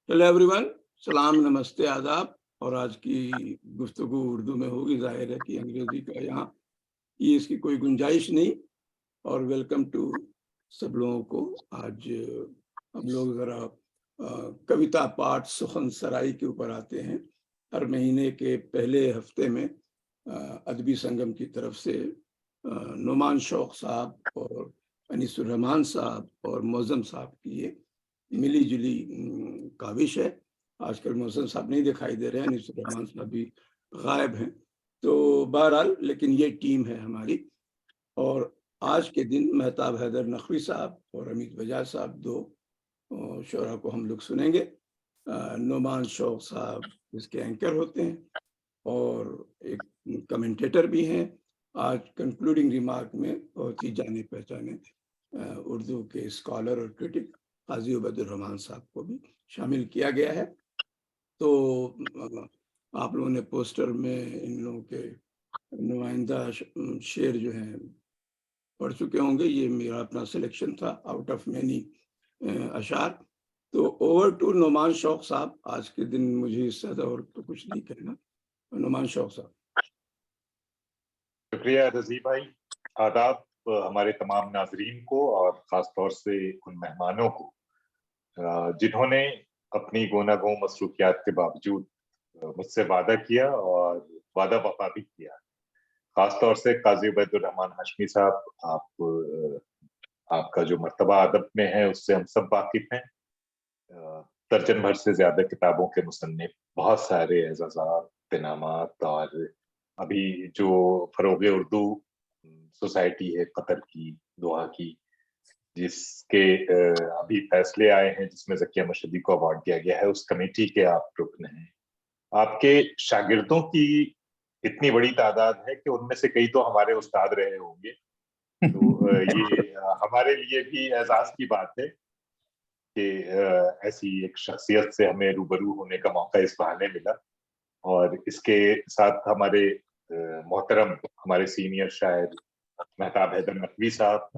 Hello everyone, सलाम, नमस्ते, आदाब। और आज की गुफ्तगू उर्दू में होगी। ज़ाहिर है कि अंग्रेज़ी का यहाँ ये इसकी कोई गुंजाइश नहीं। और वेलकम टू सब लोगों को। आज हम लोग ज़रा कविता पाठ सुख़न सराई के ऊपर आते हैं। हर महीने के पहले हफ्ते में अदबी संगम की तरफ से नुमान शौक़ साहब और अनीसुर रहमान साहब और मौज़म साहब की ये मिली-जुली काविश है। आजकल मौज़म साहब नहीं दिखाई दे रहे हैं, अनीसुर रहमान साहब भी गायब हैं। तो बहरहाल लेकिन ये टीम है हमारी। और आज के दिन मेहताब हैदर नकवी साहब और अमित बजाज साहब 2 शुअरा को हम लोग सुनेंगे। नुमान शौक़ साहब इसके एंकर होते हैं और एक कमेंटेटर भी हैं। आज कंक्लूडिंग रिमार्क में बहुत ही जाने-पहचाने उर्दू के स्कॉलर और क्रिटिक काज़ी उबैदुर रहमान साहब को भी शामिल किया गया है। तो आप लोगों ने पोस्टर में इन लोगों के नुमाइंदा शेर जो हैं पढ़ चुके होंगे। ये मेरा अपना सिलेक्शन था आउट ऑफ मैनी अशार। तो ओवर टू नुमान शौक़ साहब। आज के दिन मुझे इससे ज़्यादा और तो कुछ नहीं कहना। नुमान शौक़ साहब। शुक्रिया रज़ी भाई। आदाब हमारे तमाम नाज़रीन को और ख़ास तौर से उन मेहमानों को जिन्होंने अपनी गोना-गो मसरूफ़ियात के बावजूद मुझसे वादा किया और वादा वफ़ा भी किया। ख़ास तौर से काज़ी उबैदुर रहमान हाशमी साहब, आपका जो मर्तबा अदब में है उससे हम सब वाकिफ़ हैं। दर्जन भर से ज़्यादा किताबों के मुसन्निफ़, बहुत सारे एज़ाज़ात, इनामात और अभी जो फ़रोग़ उर्दू सोसाइटी है कतर की, दोहा की, जिसके अभी फैसले आए हैं, जिसमें ज़किया मशहदी को अवार्ड दिया गया है, उस कमेटी के आप रुकन हैं। आपके शागिर्दों की इतनी बड़ी तादाद है कि उनमें से कई तो हमारे उस्ताद रहे होंगे। तो ये हमारे लिए भी एज़ाज़ की बात है कि ऐसी एक शख्सियत से हमें रूबरू होने का मौका इस बहाने मिला। और इसके साथ हमारे मोहतरम हमारे सीनियर शायर मेहताब हैदर नकवी साहब,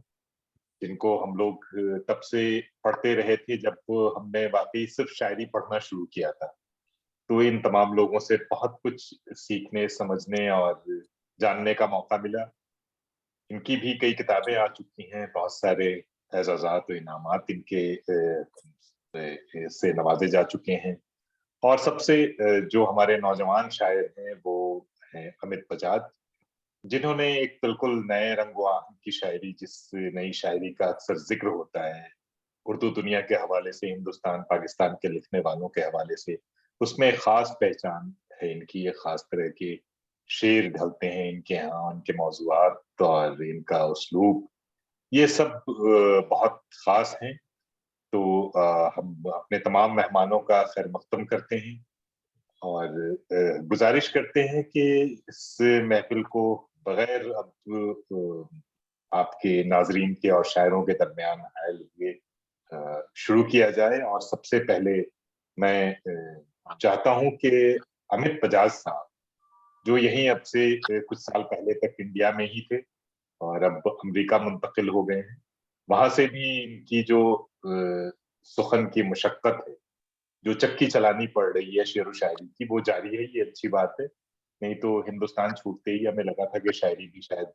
जिनको हम लोग तब से पढ़ते रहे थे जब हमने वाक़ई सिर्फ़ शायरी पढ़ना शुरू किया था। तो इन तमाम लोगों से बहुत कुछ सीखने, समझने और जानने का मौका मिला। इनकी भी कई किताबें आ चुकी हैं, बहुत सारे एज़ाज़ात व इनामात इनके से नवाज़े जा चुके हैं। और सबसे जो हमारे नौजवान शायर हैं वो हैं अमित बजाज, जिन्होंने एक बिल्कुल नए रंग-ओ-आहन की शायरी, जिस नई शायरी का अक्सर ज़िक्र होता है उर्दू दुनिया के हवाले से, हिंदुस्तान, पाकिस्तान के लिखने वालों के हवाले से, उसमें एक ख़ास पहचान है इनकी। एक ख़ास तरह के शेर ढलते हैं इनके यहाँ, उनके मौज़ूआत और इनका उसलूब, ये सब बहुत ख़ास हैं। तो हम अपने तमाम मेहमानों का खैर मक़दम करते हैं और गुज़ारिश करते हैं कि इस महफ़िल को बग़ैर अब आपके नाज़रीन के और शायरों के दरमियान आए हुए शुरू किया जाए। और सबसे पहले मैं चाहता हूँ कि अमित बजाज साहब, जो यहीं अब से कुछ साल पहले तक इंडिया में ही थे और अब अमेरिका मुंतक़िल हो गए हैं, वहाँ से भी इनकी जो सुख़न की मशक्क़त है, जो चक्की चलानी पड़ रही है शेर व शायरी की, वो जारी है, ये अच्छी बात है। नहीं तो हिंदुस्तान छूटते ही हमें लगा था कि शायरी भी शायद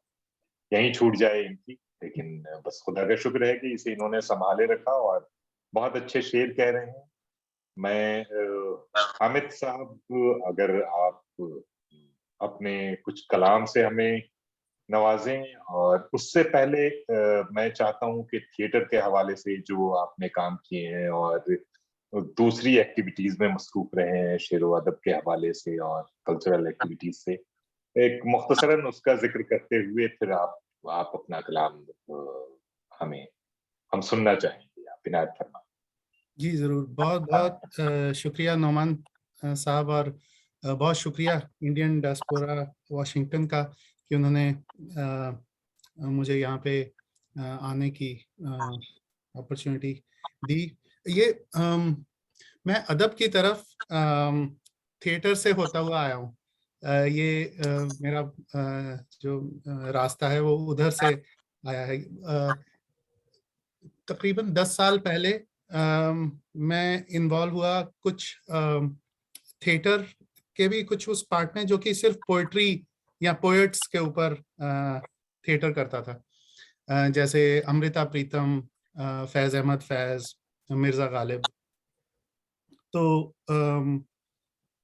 यहीं छूट जाए इनकी, लेकिन बस खुदा का शुक्र है कि इसे इन्होंने सँभाले रखा और बहुत अच्छे शेर कह रहे हैं। मैं हामिद साहब, अगर आप अपने कुछ कलाम से हमें नवाज़ें। और उससे पहले मैं चाहता हूँ कि थिएटर के हवाले से जो आपने काम किए हैं और दूसरी एक्टिविटीज़ में मसरूफ़ रहे हैं, शेर-ओ-अदब के हवाले से और कल्चरल एक्टिविटीज़ से, एक मुख्तसरन उसका ज़िक्र करते हुए फिर आप अपना कलाम हमें हम सुनना चाहेंगे। आप इनायत फरमाएँ। जी, ज़रूर। बहुत-बहुत शुक्रिया नोमान साहब, और बहुत शुक्रिया इंडियन डायस्पोरा वाशिंगटन का कि उन्होंने मुझे यहाँ पे आने की अपॉर्चुनिटी दी। ये मैं अदब की तरफ थिएटर से होता हुआ आया हूँ। ये मेरा जो रास्ता है वो उधर से आया है। तकरीबन 10 साल पहले मैं इन्वॉल्व हुआ कुछ थिएटर के भी कुछ उस पार्ट में जो कि सिर्फ पोएट्री या पोएट्स के ऊपर थिएटर करता था, जैसे अमृता प्रीतम, फैज अहमद फैज, मिर्जा गालिब। तो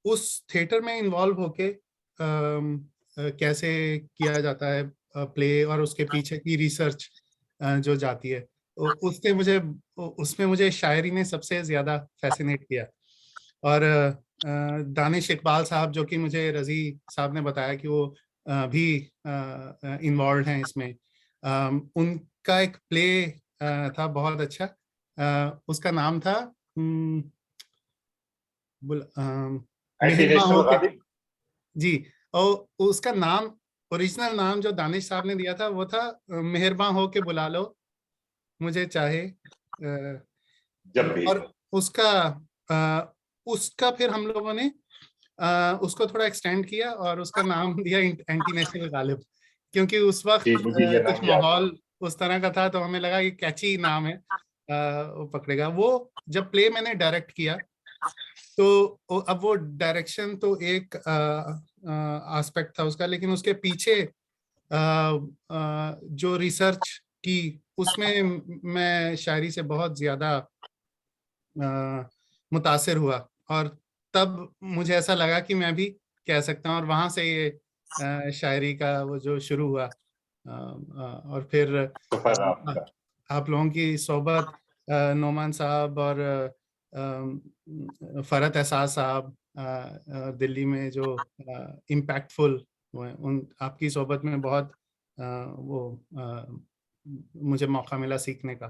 उस थिएटर में इन्वॉल्व होके कैसे किया जाता है प्ले और उसके पीछे की रिसर्च जो जाती है, उसमें मुझे शायरी ने सबसे ज्यादा फैसिनेट किया। और दानिश इकबाल साहब, जो कि मुझे रजी साहब ने बताया कि वो भी इन्वॉल्व हैं इसमें, उनका एक प्ले था बहुत अच्छा, उसका नाम था मेहरबान हो के। जी, और उसका नाम, ओरिजिनल नाम जो दानिश साहब ने दिया था वो था मेहरबान हो के बुला लो मुझे चाहे जब भी। और उसका फिर हम लोगों ने उसको थोड़ा एक्सटेंड किया और उसका नाम दिया एंटी नेशनल गालिब, क्योंकि उस वक्त मुझे ये कुछ नाम याद है। माहौल उस तरह का था, तो हमें लगा ये कैची नाम है, वो पकड़ेगा। वो जब प्ले मैंने डायरेक्ट किया तो अब वो डायरेक्शन तो एक एस्पेक्ट था उसका, लेकिन उसके पीछे जो रिसर्च की उसमें मैं शायरी से बहुत ज्यादा मुतासिर हुआ, और तब मुझे ऐसा लगा कि मैं भी कह सकता हूँ, और वहां से ये शायरी का वो जो शुरू हुआ। और फिर आप लोगों की सोबत, नोमान साहब और फरहत एहसास साहब दिल्ली में जो इम्पैक्टफुल हुए, उन आपकी सोबत में बहुत मुझे मौका मिला सीखने का।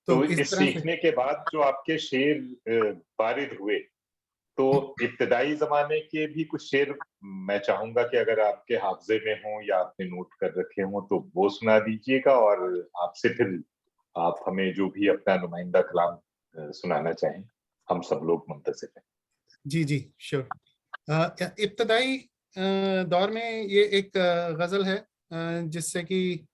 तो इस इस तरह से सीखने के बाद जो आपके शेर वारिद हुए, तो इब्तदाई जमाने के भी कुछ शेर मैं चाहूंगा कि अगर आपके हाफजे में हो या आपने नोट कर रखे हो तो वो सुना दीजिएगा, और आपसे फिर आप हमें जो भी अपना नुमाइंदा कलाम सुनाना चाहें, हम सब लोग मुंतज़िर हैं। जी जी श्योर। इब्तदाई दौर में ये एक गजल है जिससे कि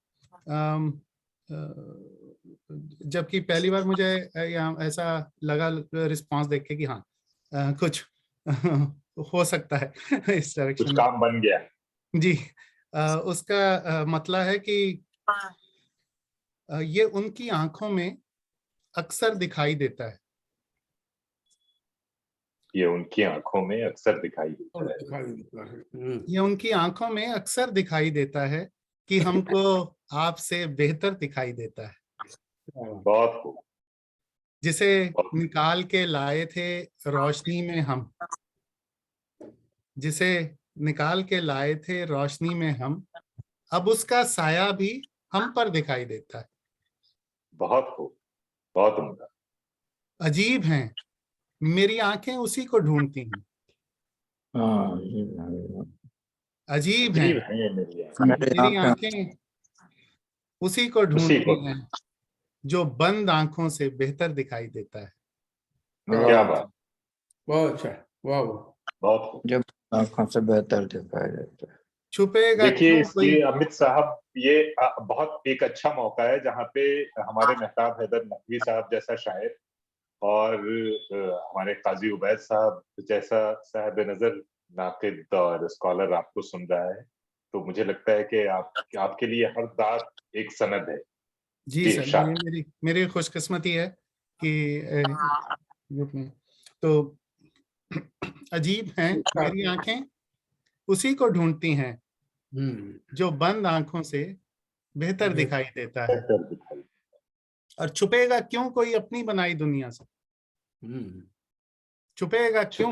जबकि पहली बार मुझे यहाँ ऐसा लगा रिस्पांस देख के कि हाँ कुछ हो सकता है इस डायरेक्शन कुछ में। काम बन गया। जी, उसका मतलब है कि ये उनकी आंखों में अक्सर दिखाई देता है। ये उनकी आंखों में अक्सर दिखाई देता है। ये उनकी आंखों में अक्सर दिखाई देता है कि हमको आपसे बेहतर दिखाई देता है। बहुत खूब। जिसे निकाल के लाए थे रोशनी में हम, जिसे निकाल के लाए थे रोशनी में हम, अब उसका साया भी हम पर दिखाई देता है। बहुत खूब, बहुत उम्दा। अजीब हैं मेरी आंखें उसी को ढूंढती हैं। अजीब हैं मेरी आंखें उसी को ढूंढती हैं जो बंद आंखों से बेहतर दिखाई देता है। क्या बात, बहुत अच्छा, वाह बहुत खूब। जब आंखों से बेहतर दिखाई देता है। छुपेगा देखिए क्यों कोई। इसलिए अमित साहब, ये बहुत एक अच्छा मौका है जहाँ पे हमारे मेहताब हैदर नकवी साहब जैसा शायर और हमारे काजी उबैद साहब जैसा साहब नजर नाकिद और स्कॉलर आपको सुन रहा है, तो मुझे लगता है कि आपके लिए हर बात एक सनद है। जी सर, ये मेरी खुशकिस्मती है कि ग्रुप में। तो अजीब हैं मेरी आंखें उसी को ढूंढती हैं जो बंद आंखों से बेहतर दिखाई देता है। और छुपेगा क्यों कोई अपनी बनाई दुनिया से। छुपेगा क्यों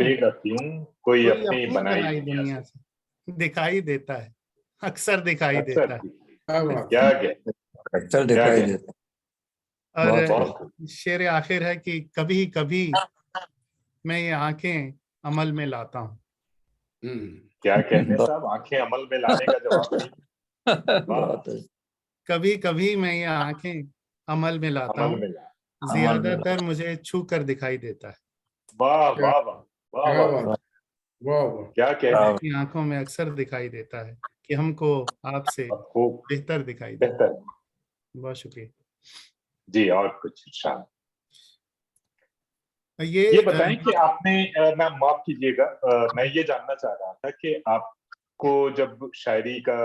कोई अपनी बनाई दुनिया से दिखाई देता है, अक्सर दिखाई देता है। क्या अक्सर दिखाई देता है। और शेर आखिर है कि कभी कभी मैं ये आंखें अमल में लाता हूँ। क्या कहते हैं साहब, आंखें अमल में लाने का जवाब नहीं। कभी कभी मैं ये आंखें अमल में लाता हूँ, ज्यादातर मुझे छू कर दिखाई देता है। वाह वाह वाह वाह वाह, क्या कहते हैं, आंखों में अक्सर दिखाई देता है कि हमको आपसे बेहतर दिखाई देता है। बहुत शुक्रिया। जी, और कुछ इरशाद। ये बताएं कि आपने मैम माफ कीजिएगा, मैं ये जानना चाह रहा था कि आपको जब शायरी का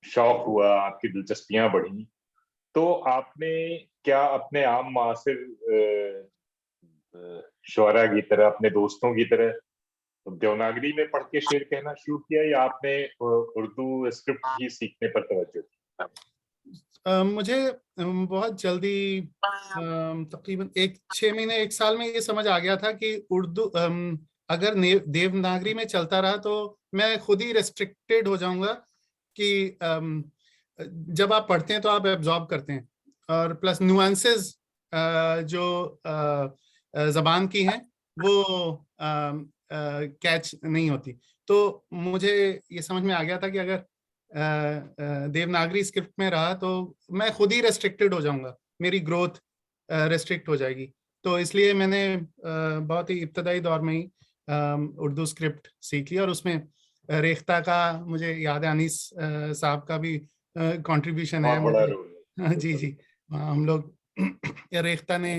शौक हुआ, आपकी दिलचस्पियां बढ़ी, तो आपने क्या अपने आम मासिर शुअरा की तरह, अपने दोस्तों की तरह देवनागरी में पढ़ के शेर कहना शुरू किया, या आपने उर्दू स्क्रिप्ट ही सीखने पर तवज्जो दी? मुझे बहुत जल्दी तकरीबन 6 महीने 1 साल में ये समझ आ गया था कि उर्दू अगर देवनागरी में चलता रहा तो मैं खुद ही रेस्ट्रिक्टेड हो जाऊंगा कि जब आप पढ़ते हैं तो आप एब्जॉर्ब करते हैं, और प्लस नुआंसेस जो जबान की हैं वो कैच नहीं होती। तो मुझे ये समझ में आ गया था कि अगर देवनागरी स्क्रिप्ट में रहा तो मैं खुद ही रेस्ट्रिक्टेड हो जाऊंगा, मेरी ग्रोथ रेस्ट्रिक्ट हो जाएगी। तो इसलिए मैंने बहुत ही इब्तदाई दौर में ही उर्दू स्क्रिप्ट सीख लिया, और उसमें रेख्ता का मुझे याद है, अनीस साहब का भी कंट्रीब्यूशन है बहुत बड़ा मुझे। रोल है। जी जी, हम लोग रेख्ता ने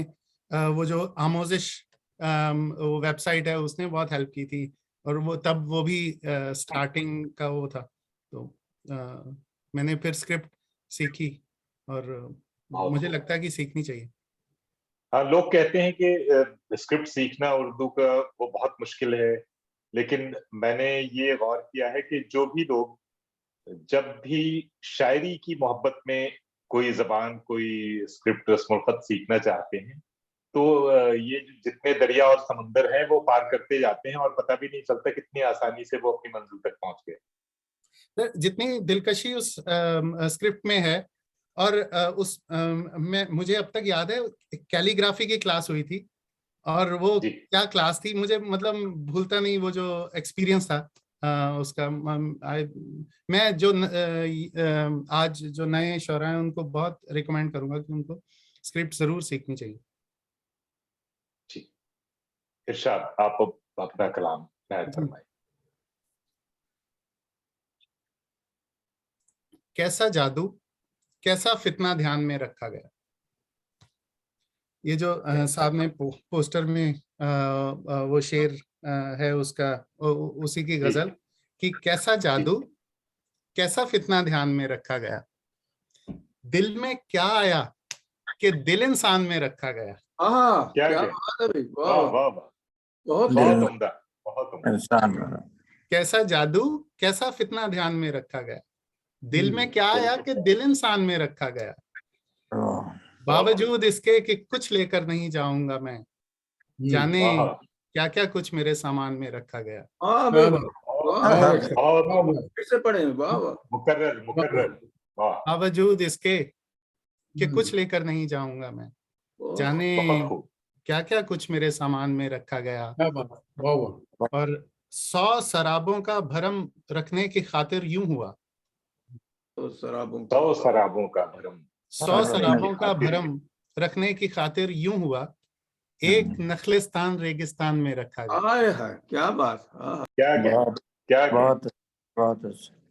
वो जो आमोजिश वो वेबसाइट है उसने बहुत हेल्प की थी, और वो भी स्टार्टिंग का वो था। तो मैंने फिर स्क्रिप्ट सीखी, और मुझे लगता है कि सीखनी चाहिए। हाँ, लोग कहते हैं कि स्क्रिप्ट सीखना उर्दू का वो बहुत मुश्किल है, लेकिन मैंने ये गौर किया है कि जो भी लोग जब भी शायरी की मोहब्बत में कोई जबान, कोई स्क्रिप्ट, रस्म ख़त सीखना चाहते हैं, तो ये जितने दरिया और समंदर हैं वो पार करते जाते हैं, और पता भी नहीं चलता कितनी आसानी से वो अपनी मंजिल तक पहुंच गए। जितनी दिलकशी उस स्क्रिप्ट में है, और मुझे अब तक याद है कैलीग्राफी की क्लास हुई थी, और वो क्या क्लास थी मुझे मतलब भूलता नहीं, वो जो एक्सपीरियंस था उसका। मैं जो आज जो नए शौरा हैं उनको बहुत रिकमेंड करूंगा कि उनको स्क्रिप्ट जरूर सीखनी चाहिए। इरशाद, आप अपना कलाम फरमाइए। कैसा जादू, कैसा फितना ध्यान में रखा गया। ये जो साहब ने पोस्टर में वो शेर है उसका, उसी की गजल कि कैसा जादू, कैसा फितना ध्यान में रखा गया, दिल में क्या आया कि दिल इंसान में रखा गया। क्या बात है भाई, वाह वाह, बहुत उम्दा, बहुत उम्दा। कैसा जादू, कैसा फितना ध्यान में रखा गया, दिल में क्या आया कि दिल इंसान में रखा गया, बावजूद इसके कि कुछ लेकर नहीं जाऊंगा मैं, जाने क्या क्या कुछ मेरे सामान में रखा गया। फिर से पढ़े, वाह वाह, मुकर्रर मुकर्रर, बावजूद इसके कि कुछ लेकर नहीं जाऊंगा मैं, जाने क्या क्या कुछ मेरे सामान में रखा गया। और 100 शराबों का भरम रखने की खातिर यूं हुआ, 100 शराबों का भरम, 100 शराबों का भरम रखने की खातिर यूं हुआ, एक नखलिस्तान रेगिस्तान में रखा गया। क्या बात, क्या बहुत।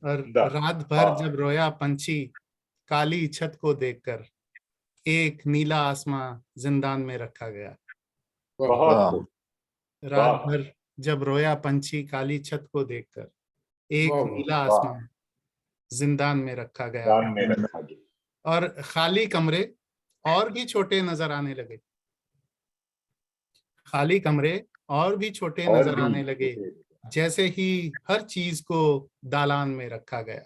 और रात भर जब रोया पंछी काली छत को देखकर, एक नीला आसमां जिंदान में रखा गया। रात भर जब रोया पंछी काली छत को देखकर, एक नीला आसमां जिंदान में रखा गया। और खाली कमरे और भी छोटे नजर आने लगे, खाली कमरे और भी छोटे नजर आने लगे, जैसे ही हर चीज को दालान में रखा गया।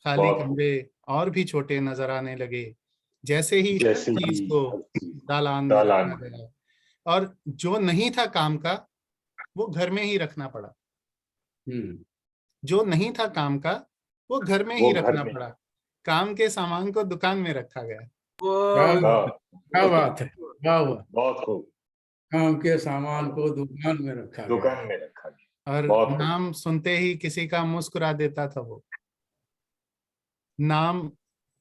खाली कमरे और भी छोटे नजर आने लगे, जैसे ही हर चीज को दालान में रखा गया। और जो नहीं था काम का वो घर में ही रखना पड़ा, जो नहीं था काम का वो घर में ही रखना पड़ा, काम के सामान को दुकान में रखा गया। क्या बात है, बहुत खूब। काम के सामान को दुकान में रखा गया। और नाम सुनते ही किसी का मुस्कुरा देता था वो, नाम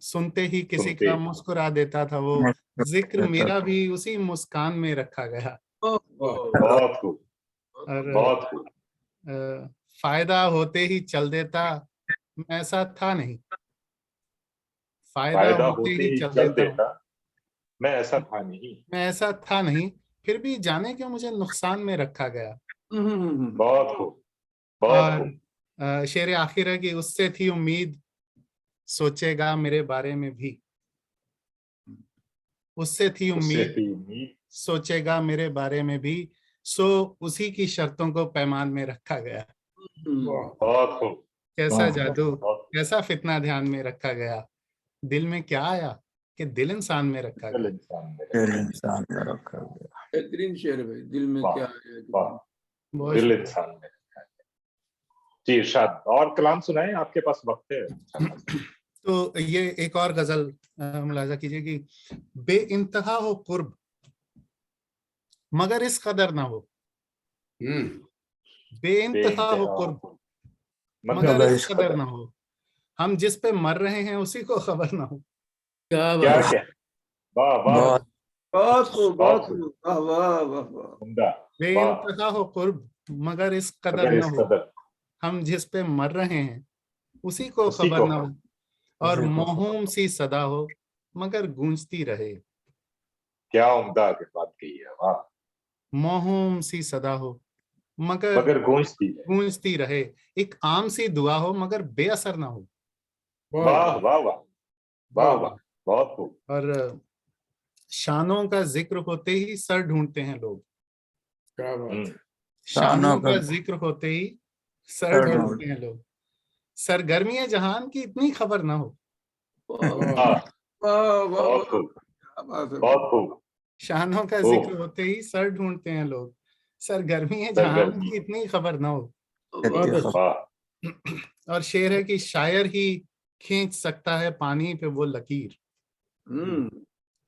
सुनते ही किसी का मुस्कुरा देता था वो, जिक्र मेरा भी उसी मुस्कान में रखा गया। बहुत खूब, बहुत खूब। फायदा होते ही चल देता, ऐसा था नहीं, फायदा होते ही चल देता हूँ। देता, मैं ऐसा था नहीं। मैं ऐसा था नहीं, फिर भी जाने क्यों मुझे नुकसान में रखा गया। बहुत खूब, बहुत खूब। और शेर आखिर है कि उससे थी उम्मीद, सोचेगा मेरे बारे में भी। उससे थी उससे उम्मीद, थी उम्मीद, सोचेगा मेरे बारे में भी, सो उसी की शर्तों को पैमान में रखा गया। बहुत खूब, कैसा वाह। जादू, बहुत कैसा फितना ध्यान में रखा गया। दिल में क्या आया कि दिल इंसान में रखा दिल गया। इंसान में दिल रखा। इंसान में रखा गया। बेहतरीन शेर है भाई, दिल में वाह, क्या है कि वाह, बहुत दिल शुक्रिया। इंसान में रखा है। जी इरशाद, और कलाम सुनाएं, आपके पास वक्त है अच्छा खासा। तो ये एक और गजल मुलाजा कीजिए कि बेइंतहा हो कुर्ब मगर इस कदर ना हो। बेइंतहा हो बेइंतहा कुर्ब खूब, मगर मगर इस इस कदर कदर। ना हो। हम जिस पे मर रहे हैं उसी को खबर ना हो। क्या क्या बात। क्या, वाह वाह, बहुत बहुत खूब, बहुत बहुत खूब, खूब, वाह वाह वाह वाह। उम्दा, वाह, बेइंतहा हो कुर्ब मगर इस कदर अगर न इस हो। कदर, हम जिस पे मर रहे हैं उसी को उसी खबर को न खबर। हो। और मोहूम सी सदा हो मगर गूंजती रहे। क्या उम्दा की बात कही है, वाह। मोहूम सी सदा हो मगर मगर गूंजती है, गूंजती रहे। एक आम सी दुआ हो मगर बेअसर ना हो। वाह वाह वाह, वाह वाह, वाह, बहुत खूब। और शानों का जिक्र होते ही सर ढूंढते हैं लोग। क्या बात है। शानों शानों का का जिक्र होते ही सर सर ढूंढ। ढूंढते हैं लोग। सरगर्मी जहान की इतनी खबर ना हो। वाह वाह, वाह वाह बहुत वाह, खूब, क्या बात है। बहुत खूब। शानों का ओह, जिक्र होते ही सर ढूंढते हैं लोग। सरगर्मी जहान सरगर्मी, की इतनी खबर ना हो। बहुत इतनी अच्छा। खबर। वाह, और शेर है कि शायर ही खींच सकता है पानी पे वो लकीर। हम्म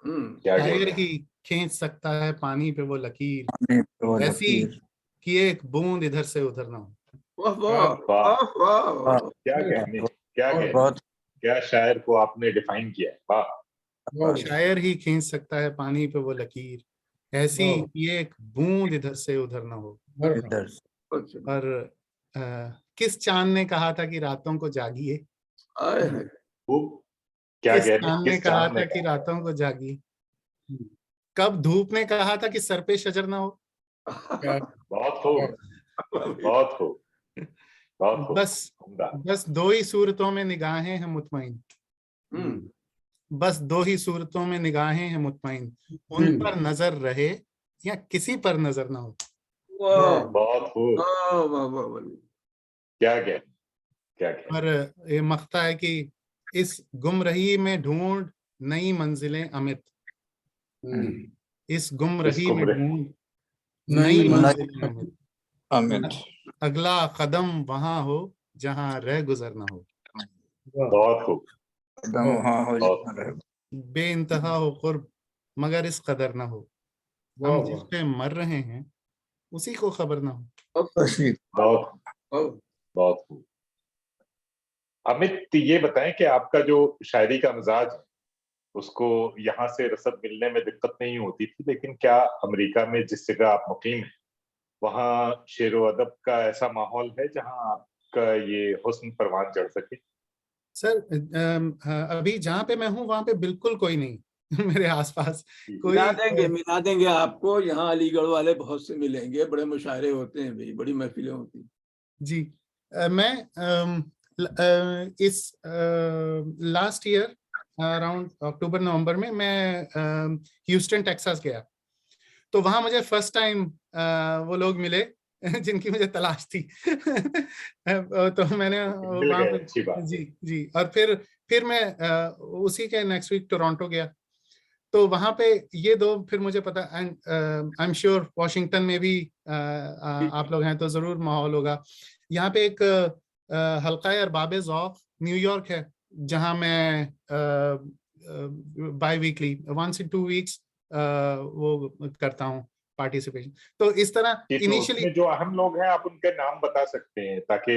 क्या शायर कहते हैं, ही खींच सकता है पानी पे वो लकीर, पानी पे वो ऐसी लकीर। कि एक बूंद इधर से उधर ना हो। वाह क्या वाह बात। वाह, वाह वाह वाह, वाह। क्या बहुत कहने, क्या कहने, बहुत क्या शायर को आपने डिफाइन किया है, वाह। बहुत अच्छा। शायर ही खींच सकता है पानी पे वो लकीर, ऐसी वाह, कि एक बूंद इधर से उधर ना हो। बरकत। इधर से। अच्छा, और किस चांद ने कहा था कि रातों को जागिए। आए हैं। खूब, क्या किस कहने, चांद ने किस कहा चांद ने था कि कहा, रातों को जागिए। कब धूप ने कहा था कि सर पे शजर ना हो। क्या बहुत खूब, बहुत खूब, बहुत खूब, बस उम्दा। बस दो ही सूरतों में निगाहें हैं मुतमईन। हम्म, बस दो ही सूरतों में निगाहें हैं मुतमईन, उन हम्म, पर नजर रहे या किसी पर नजर ना हो। वाह बहुत खूब, वाह वाह वाह वाह। क्या कहने, क्या कहने, और ये मख्ता है कि इस गुमरही में ढूंढ नई मंजिलें अमित। हम्म। इस गुमरही इसको में बुरे, ढूंढ नई नई नहीं, मंजिलें अमित। अमित। अगला कदम वहां हो जहां रह गुजर ना हो। वाह, बहुत खूब, एकदम वाह, वहाँ हो बहुत, जहाँ रहे। बेइंतहा हो कुर्ब मगर इस कदर ना हो। वाह, हम जिस वाह। पे मर रहे हैं उसी को खबर ना हो। बसी बहुत, वाह। बहुत खूब। अमित, ये बताएं कि आपका जो शायरी का मिजाज है उसको यहाँ से रसद मिलने में दिक्कत नहीं होती थी, लेकिन क्या अमेरिका में जिस जगह आप मुकीम हैं वहाँ शेर व अदब का ऐसा माहौल है जहाँ आपका ये हुस्न परवान चढ़ सके? सर अभी जहाँ पे मैं हूँ वहां पे बिल्कुल कोई नहीं मेरे आसपास मिला कोई। देंगे, मिला देंगे आपको। यहाँ अलीगढ़ वाले बहुत से मिलेंगे, बड़े मुशायरे होते हैं भाई, बड़ी महफिलें होती हैं। जी मैं इस लास्ट ईयर अराउंड अक्टूबर नवंबर में मैं ह्यूस्टन टेक्सास गया। तो वहां मुझे फर्स्ट टाइम वो लोग मिले जिनकी मुझे तलाश थी तो मैंने मिल वहां गए, पे अच्छी बात जी है। जी। और फिर मैं उसी के नेक्स्ट वीक टोरंटो गया। तो वहां पे ये दो फिर मुझे पता, and I am sure Washington में भी आप लोग हैं तो जरूर माहौल होगा। यहाँ पे एक हल्का अरबाब ज़ौक़ न्यूयॉर्क है जहाँ मैं biweekly once in 2 weeks वो करता हूँ पार्टिसिपेशन। तो इस तरह कि तो इनिशियली उसमें जो अहम लोग हैं आप उनके नाम बता सकते हैं ताकि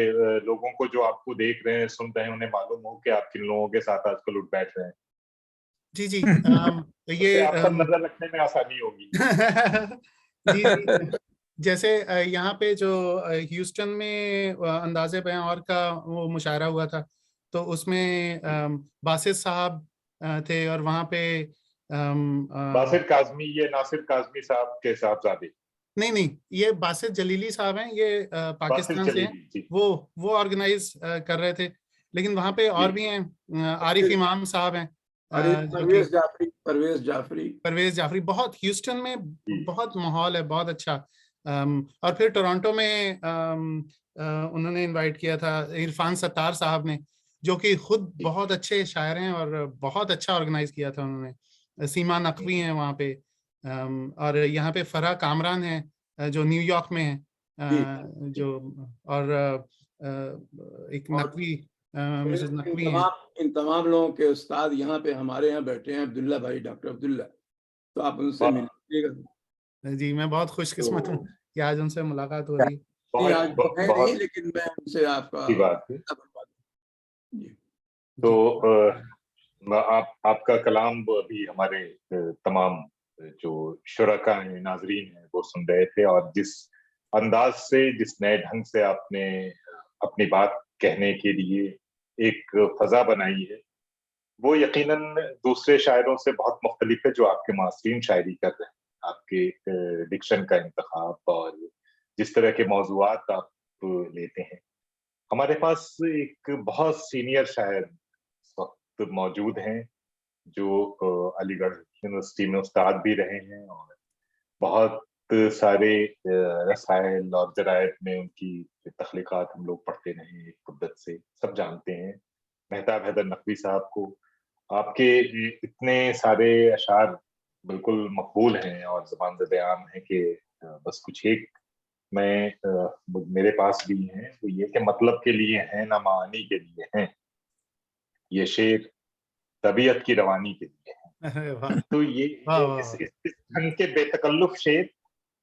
लोगों को जो आपको देख रहे हैं, सुन रहे हैं, उन्हें मालूम हो कि आप किन लोगों के साथ आजकल उठ बैठ रहे हैं। जी जी उससे ये आप पर नजर रखने में आसानी होगी। जी जी। जैसे यहाँ पे जो ह्यूस्टन में अंदाज़े बयां और का वो मुशायरा हुआ था तो उसमें बासित साहब थे और वहाँ पे बासिर काजमी, ये नासिर काजमी साहब के साहबजादे। नहीं, ये बासित जलीली साहब हैं, ये बासिर पाकिस्तान से हैं। जलीली जी। वो ऑर्गेनाइज कर रहे थे, लेकिन वहाँ पे और भी हैं, आरिफ इमाम साहब हैं, जो कि परवेज जाफरी परवेज जाफरी। बहुत ह्यूस्टन में जी। बहुत माहौल है, बहुत अच्छा। और फिर टोरंटो में उन्होंने इनवाइट किया था इरफान सत्तार साहब ने, जो कि खुद बहुत अच्छे शायर हैं और बहुत अच्छा ऑर्गेनाइज किया था उन्होंने। सीमा नकवी हैं वहाँ पे, और यहाँ पे फरहा कामरान है जो न्यूयॉर्क में है, जो और एक और नकवी मिसेस नकवी हैं। इन तमाम लोगों के उस्ताद यहाँ पे हमारे यहाँ बैठे हैं, अब्दुल्ला भाई, डॉक्टर अब्दुल्ला, तो आप उनसे वाह। मिलिएगा। जी, मैं बहुत खुशकिस्मत हूँ तो कि आज उनसे मुलाकात हो रही। नहीं, आज बहुत है नहीं, बहुत लेकिन मैं उनसे आपका अच्छी बात है। जी। तो आपका कलाम भी हमारे तमाम जो शुरका हैं, नाजरीन हैं, वो सुन रहे थे, और जिस अंदाज से, जिस नए ढंग से आपने अपनी बात कहने के लिए एक फजा बनाई है, वो यकीनन दूसरे शायरों से बहुत मुख्तलिफ है जो आपके मास्टरीन शायरी कर रहे हैं। आपके डिक्शन का इंतखाब और जिस तरह के मौज़ूआत आप लेते हैं। हमारे पास एक बहुत सीनियर शायर इस वक्त मौजूद हैं, जो अलीगढ़ यूनिवर्सिटी में उस्ताद भी रहे हैं, और बहुत सारे रसायल और जरायद में उनकी तख्लीकात हम लोग पढ़ते रहे हैं, एक मुद्दत से सब जानते हैं। मेहताब हैदर नकवी साहब को आपके इतने सारे अशार बिल्कुल मकबूल हैं और ज़बान ज़द-ए-आम है कि बस कुछ एक मेरे पास भी हैं, वो ये कि मतलब के लिए हैं ना मानी के लिए हैं, ये शेर तबीयत की रवानी के लिए है। वाह तो ये वाह वाह इस ढंग के बेतकल्लुफ शेर,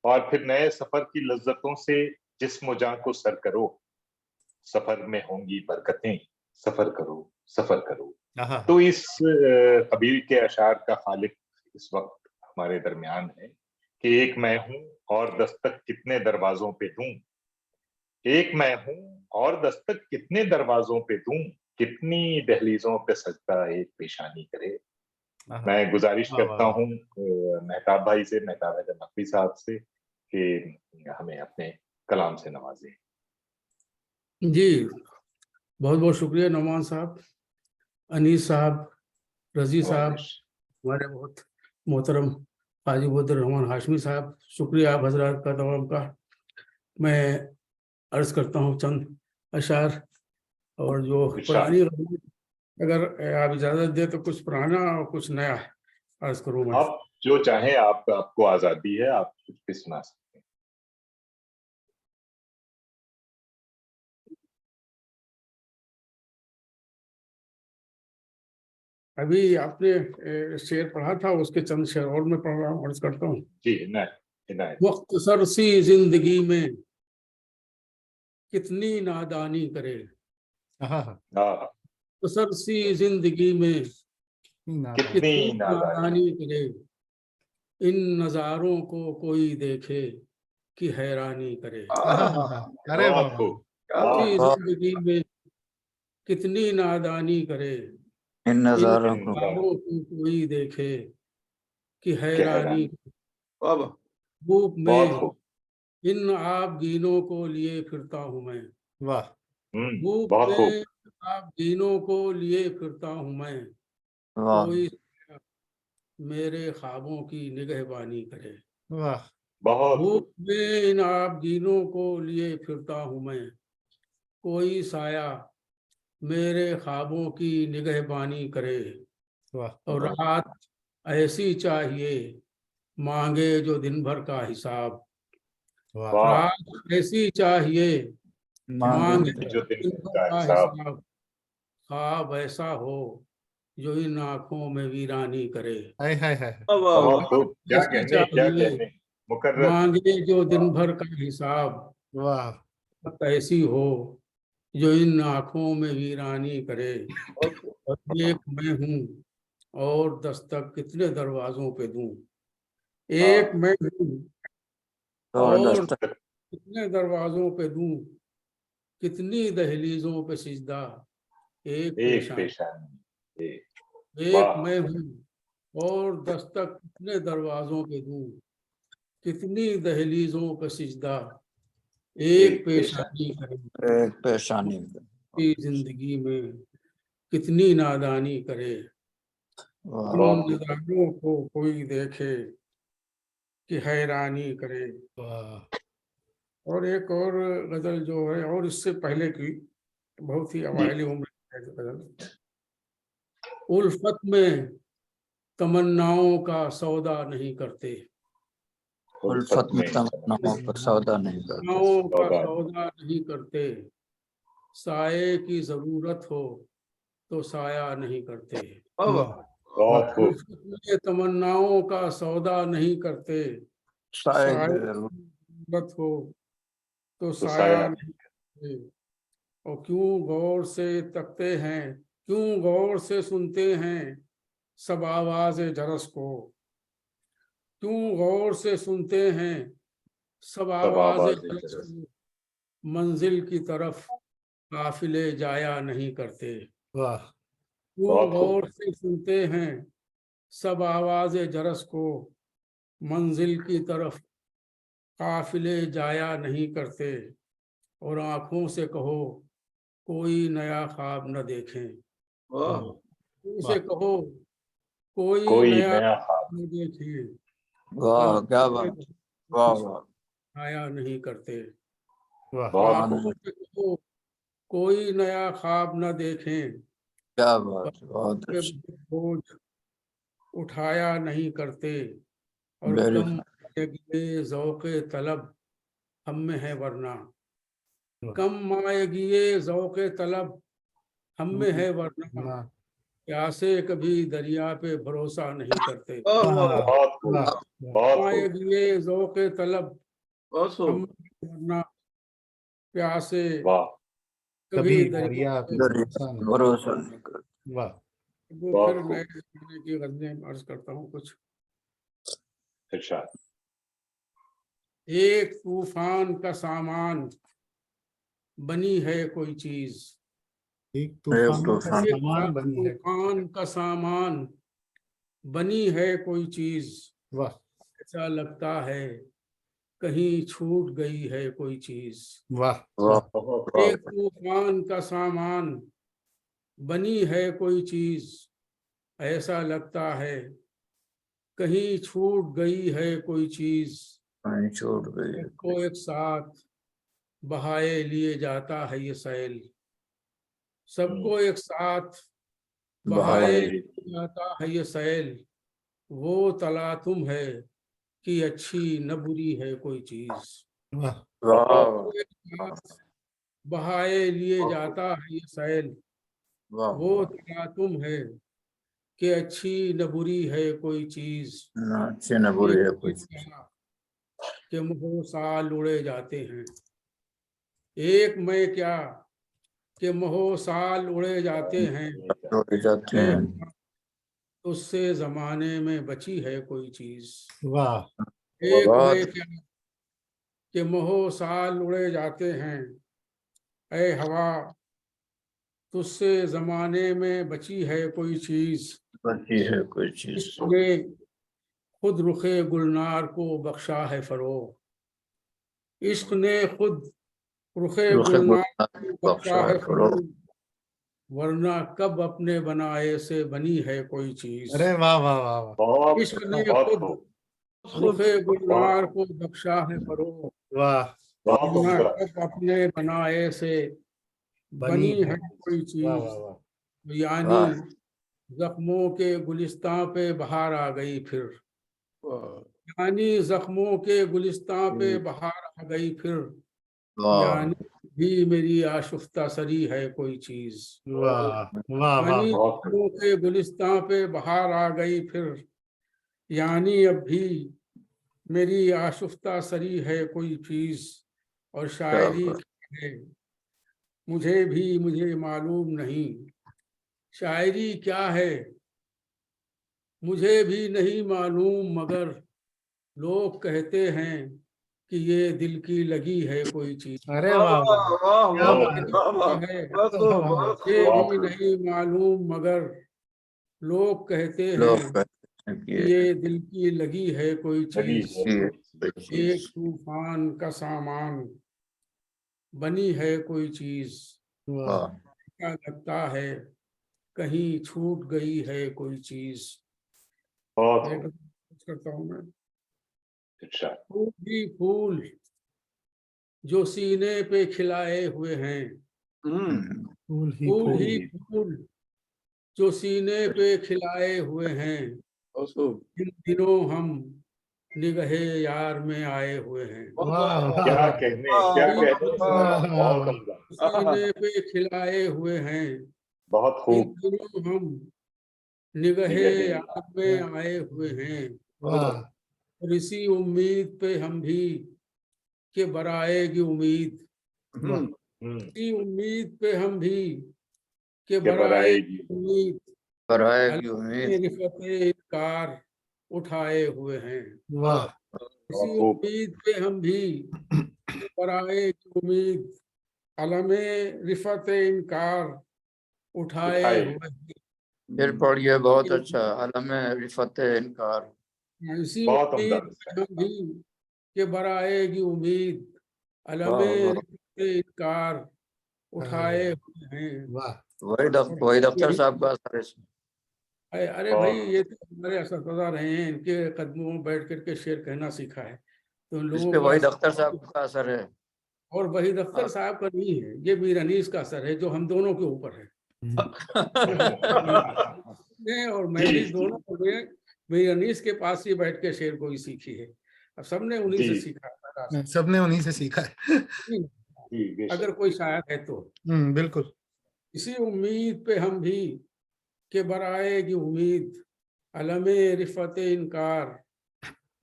और फिर नए सफर की लज्जतों से जिस्म जान को सर करो, सफर में होंगी बरकतें, सफर करो, सफर करो। वाह। तो इस कबील के अशार का खालिक इस वक्त हमारे दरमियान है कि एक मैं हूं और दस्तक कितने दरवाजों पे दूं, एक मैं हूं और दस्तक कितने दरवाजों पे दूं, कितनी दहलीजों पे सजदा एक पेशानी करे। मैं गुजारिश वाह करता वाह। हूं मेहताब भाई से, मेहताब हैदर नकवी साहब से, कि हमें अपने कलाम से नवाजें। जी, बहुत बहुत शुक्रिया नौमान साहब, अनीस साहब, रजी साहब, हमारे बहुत मोहतरम हाजी बदर रहमान हाशमी साहब, शुक्रिया आप हजरात का तमाम का। मैं अर्ज करता हूँ चंद अशार, और जो इरशाद। पुरानी अगर आप इजाज़त दे तो कुछ पुराना और कुछ नया अर्ज करूँ मैं। आप जो चाहें, आपको आजादी है, आप कुछ भी सुना सकते हैं। अभी आपने शेर पढ़ा था, उसके चंद शेर और मैं पढ़ रहा हूँ, अर्ज करता हूँ। जी, इनायत। मुख्तसर सी जिंदगी में कितनी नादानी करे, हाँ, मुख्तसर सी जिंदगी में कितनी कितनी नादानी। नादानी करे, इन नज़ारों को कोई देखे कि हैरानी करे। अरे वाह बहुत वाह। खूब। सी वाह। जिंदगी में कितनी नादानी करे, इन इन नजारों को नज़ारों को कोई देखे कि क्या हैरानी। हैरानी। धूप बहुत में खूब। इन आबगीनों को लिए फिरता हूँ मैं, वाह धूप बहुत खूब। में आबगीनों को लिए फिरता हूँ मैं, वाह। कोई मेरे ख्वाबों की निगहबानी करे। वाह बहुत खूब। धूप में इन आबगीनों को लिए फिरता हूँ मैं, कोई साया मेरे ख्वाबों की निगहबानी करे। वाह और रात ऐसी चाहिए मांगे जो दिन भर का हिसाब, वाह। वाह। रात ऐसी चाहिए मांगे मांगे जो जो दिन दिन भर का का हिसाब। हिसाब, ख्वाब ऐसा हो जो इन आंखों में वीरानी करे। हाय हाय हाय। बहुत रात खूब। क्या ऐसी कहने, क्या चाहिए कहने। मुकर्रर। मांगे जो दिन वाह। भर का हिसाब, वाह रात ऐसी हो जो इन आंखों में वीरानी करे। और एक मैं हूँ और दस्तक कितने दरवाजों पे दूं, एक हाँ। मैं हूँ और और जबरदस्त। दस्तक कितने दरवाजों पे दूं, कितनी दहलीजों पे सिजदा एक एक पेशानी। पेशानी। एक। एक वाह। मैं हूँ और दस्तक कितने दरवाजों पे दूं, कितनी दहलीजों का सिजदा एक पेशानी करे, एक पेशानी की जिंदगी में कितनी नादानी करे, वाह वाह। उन नजारों को कोई देखे कि हैरानी करे। वाह और एक और गजल जो है, और इससे पहले की बहुत ही अवाइली उम्र की है गजल। उल्फत में तमन्नाओं का सौदा नहीं करते, उल्फत में तमन्नाओं पर सौदा नहीं करते, तमन्नाओं का सौदा। सौदा नहीं करते, साये की जरूरत हो तो साया नहीं करते। वाह वाह बहुत खूब। उल्फत में तमन्नाओं का सौदा नहीं करते, साए साये की की जरूरत जरूरत हो तो तो साया साया नहीं करते। और क्यों गौर से तकते हैं, क्यों गौर से सुनते हैं सब आवाज जरस को, क्यों गौर से सुनते हैं सब सब आवाज आवाज़ जरस जरस। को, मंजिल की तरफ काफिले जाया नहीं करते। वाह क्यों बहुत खूब। गौर से सुनते हैं सब आवाज जरस को, मंजिल की तरफ काफिले जाया नहीं करते। और आंखों से कहो कोई नया ख्वाब न देखें, वाह उसे कहो कोई कोई नया नया ख्वाब। ख्वाब न देखें, वाह क्या आंखों से बात, वाह कुछ वाह आया नहीं करते। वाह बहुत आंखों खूब। से कहो कोई नया ख्वाब न देखें, क्या पर बात, बहुत के अच्छा, बोझ उठाया नहीं करते। और वेरी कम मायगिए ज़ौक़े तलब हम में है वरना, कम मायगिए ज़ौक़े तलब हम में है वरना, वाह प्यासे कभी दरिया पे भरोसा नहीं करते। वाह वाह बहुत खूब। वाह बहुत खूब। मायगिए ज़ौक़े तलब बहुत हम खूब। में है वरना, प्यासे वाह। कभी कभी दरिया दरिया पे पे भरोसा नहीं। भरोसा नहीं करते, वाह वो बहुत फिर खूब। नए जमाने की गजलें अर्ज करता हूँ कुछ। इरशाद। एक तूफान का सामान बनी है कोई चीज, एक एक तूफान का तूफान एक सामान बनी है। तूफान का सामान बनी है कोई चीज, वाह ऐसा लगता है कहीं छूट गई है कोई चीज। वाह वाह बहुत वाह एक तूफान का सामान बनी है कोई चीज, ऐसा लगता है कहीं छूट गई है कोई चीज। पानी छूट गई है, सबको एक साथ बहाए लिए जाता है ये सैल, सबको एक साथ बहाए बहाए लिए जाता है ये सैल। वो तला तुम है कि अच्छी न बुरी है कोई चीज, वाह वाह सबको एक साथ बहाए लिए जाता है ये सैल। वाह वो तला तुम है कि अच्छी न बुरी है कोई चीज। ना अच्छी न बुरी है कोई चीज, कि मुँह साल उड़े जाते हैं, एक मैं क्या कि मोह साल उड़े जाते हैं। छोड़ जाते ए, हैं, उससे जमाने में बची है कोई चीज। वाह एक बहुत मैं क्या कि मोह साल उड़े जाते हैं, ए हवा तुझसे जमाने में बची है कोई चीज। बची है कोई चीज, इसने खुद रुखे गुलनार को बख्शा है फरोग, इश्क ने खुद रुखे रुखे गुलनार गुलनार को बख्शा बख्शा है है फरोग, फरोग, वरना कब अपने बनाए से बनी है कोई चीज। अरे वाह वाह वाह वाह बहुत इश्क ने बहुत खुद खूब। रुखे गुलनार बहुत को बख्शा है फरोग, वाह बहुत वरना उम्दा। कब अपने बनाए से बनी बनी है है कोई वाह चीज। वाह वाह यानी वाह जख्मों के गुलिस्तां पे बहार आ गई फिर, वाह यानी जख्मों के गुलिस्तां पे बहार आ गई फिर, वाह यानी भी मेरी आशुफ्ता सरी है कोई चीज। वाह वाह यानी वाह बहुत खूब। जख्मों के गुलिस्तां पे बहार आ गई फिर, यानी अब भी मेरी आशुफ्ता सरी है कोई चीज। और क्या शायरी बात, क्या है मुझे मालूम नहीं, शायरी क्या है मुझे भी नहीं मालूम, मगर लोग कहते हैं कि ये दिल की लगी है कोई चीज। अरे वाह वाह वाह वाह क्या वाह बहुत बात खूब। वाह वाह क्या है बहुत खूब बहुत मुझे बहुत भी खूब। नहीं मालूम, मगर लोग कहते लोग हैं कहते हैं कि कि ये दिल की लगी है कोई लगी चीज, है ये एक तूफान का सामान बनी है कोई चीज, वाह क्या लगता है कहीं छूट गई है कोई चीज। बहुत एक खूब, करता हूँ मैं। इरशाद। फूल ही फूल जो सीने पे खिलाए हुए हैं, फूल ही फूल फूल ही फूल जो सीने पे खिलाए हुए हैं, उसको इन दिनों हम निगहे यार में आए हुए हैं। वाह वाह क्या वाह कहने, क्या कहने, वाह, बहुत वाह। उम्दा, सीने पे खिलाए हुए हैं, बहुत इन खूब। दिनों हम निगहे निगहे यार में आए हुए हैं। वाह और इसी उम्मीद पे हम भी के बराएगी उम्मीद, वाह इसी उम्मीद पे हम भी के के बराएगी बराएगी उम्मीद, बराए की अलग उम्मीद। रिफ़त इनकार उठाए हुए हैं। वाह बहुत इसी खूब। उम्मीद पे हम भी के बराएगी उम्मीद, अलमे रिफ़त इनकार उठाए उठाए हुए हैं। फिर पढ़िए, बहुत अच्छा। अलम रिफत इनकार। इसी बहुत उम्दा उम्मीद पे हम भी के बराएगी उम्मीद, वाह अलमे वाह। रिफ़त इनकार उठाए हुए हैं। वाह और वही दफ्तर यही साहब का असर है इसमें। अरे भाई, बहुत ये तो हमारे असरदार रहे हैं, इनके कदमों में बैठ करके शेर कहना सीखा है, तो इन इस लोगों पे का वही असर। दफ्तर साहब का असर है। और वही दफ्तर साहब का नहीं है, ये मीर अनीस का असर है जो हम दोनों के ऊपर है। मैं और मैं जी भी जी दोनों ने मीर अनीस के पास ही बैठ के शेर कोई सीखी है। अब सबने उन्हीं से जी सीखा है। सबने उन्हीं से सीखा है जी, अगर बेशक। कोई शायर है तो बिल्कुल इसी उम्मीद पे हम भी के बराएगी उम्मीद, अलमे रिफ़त इनकार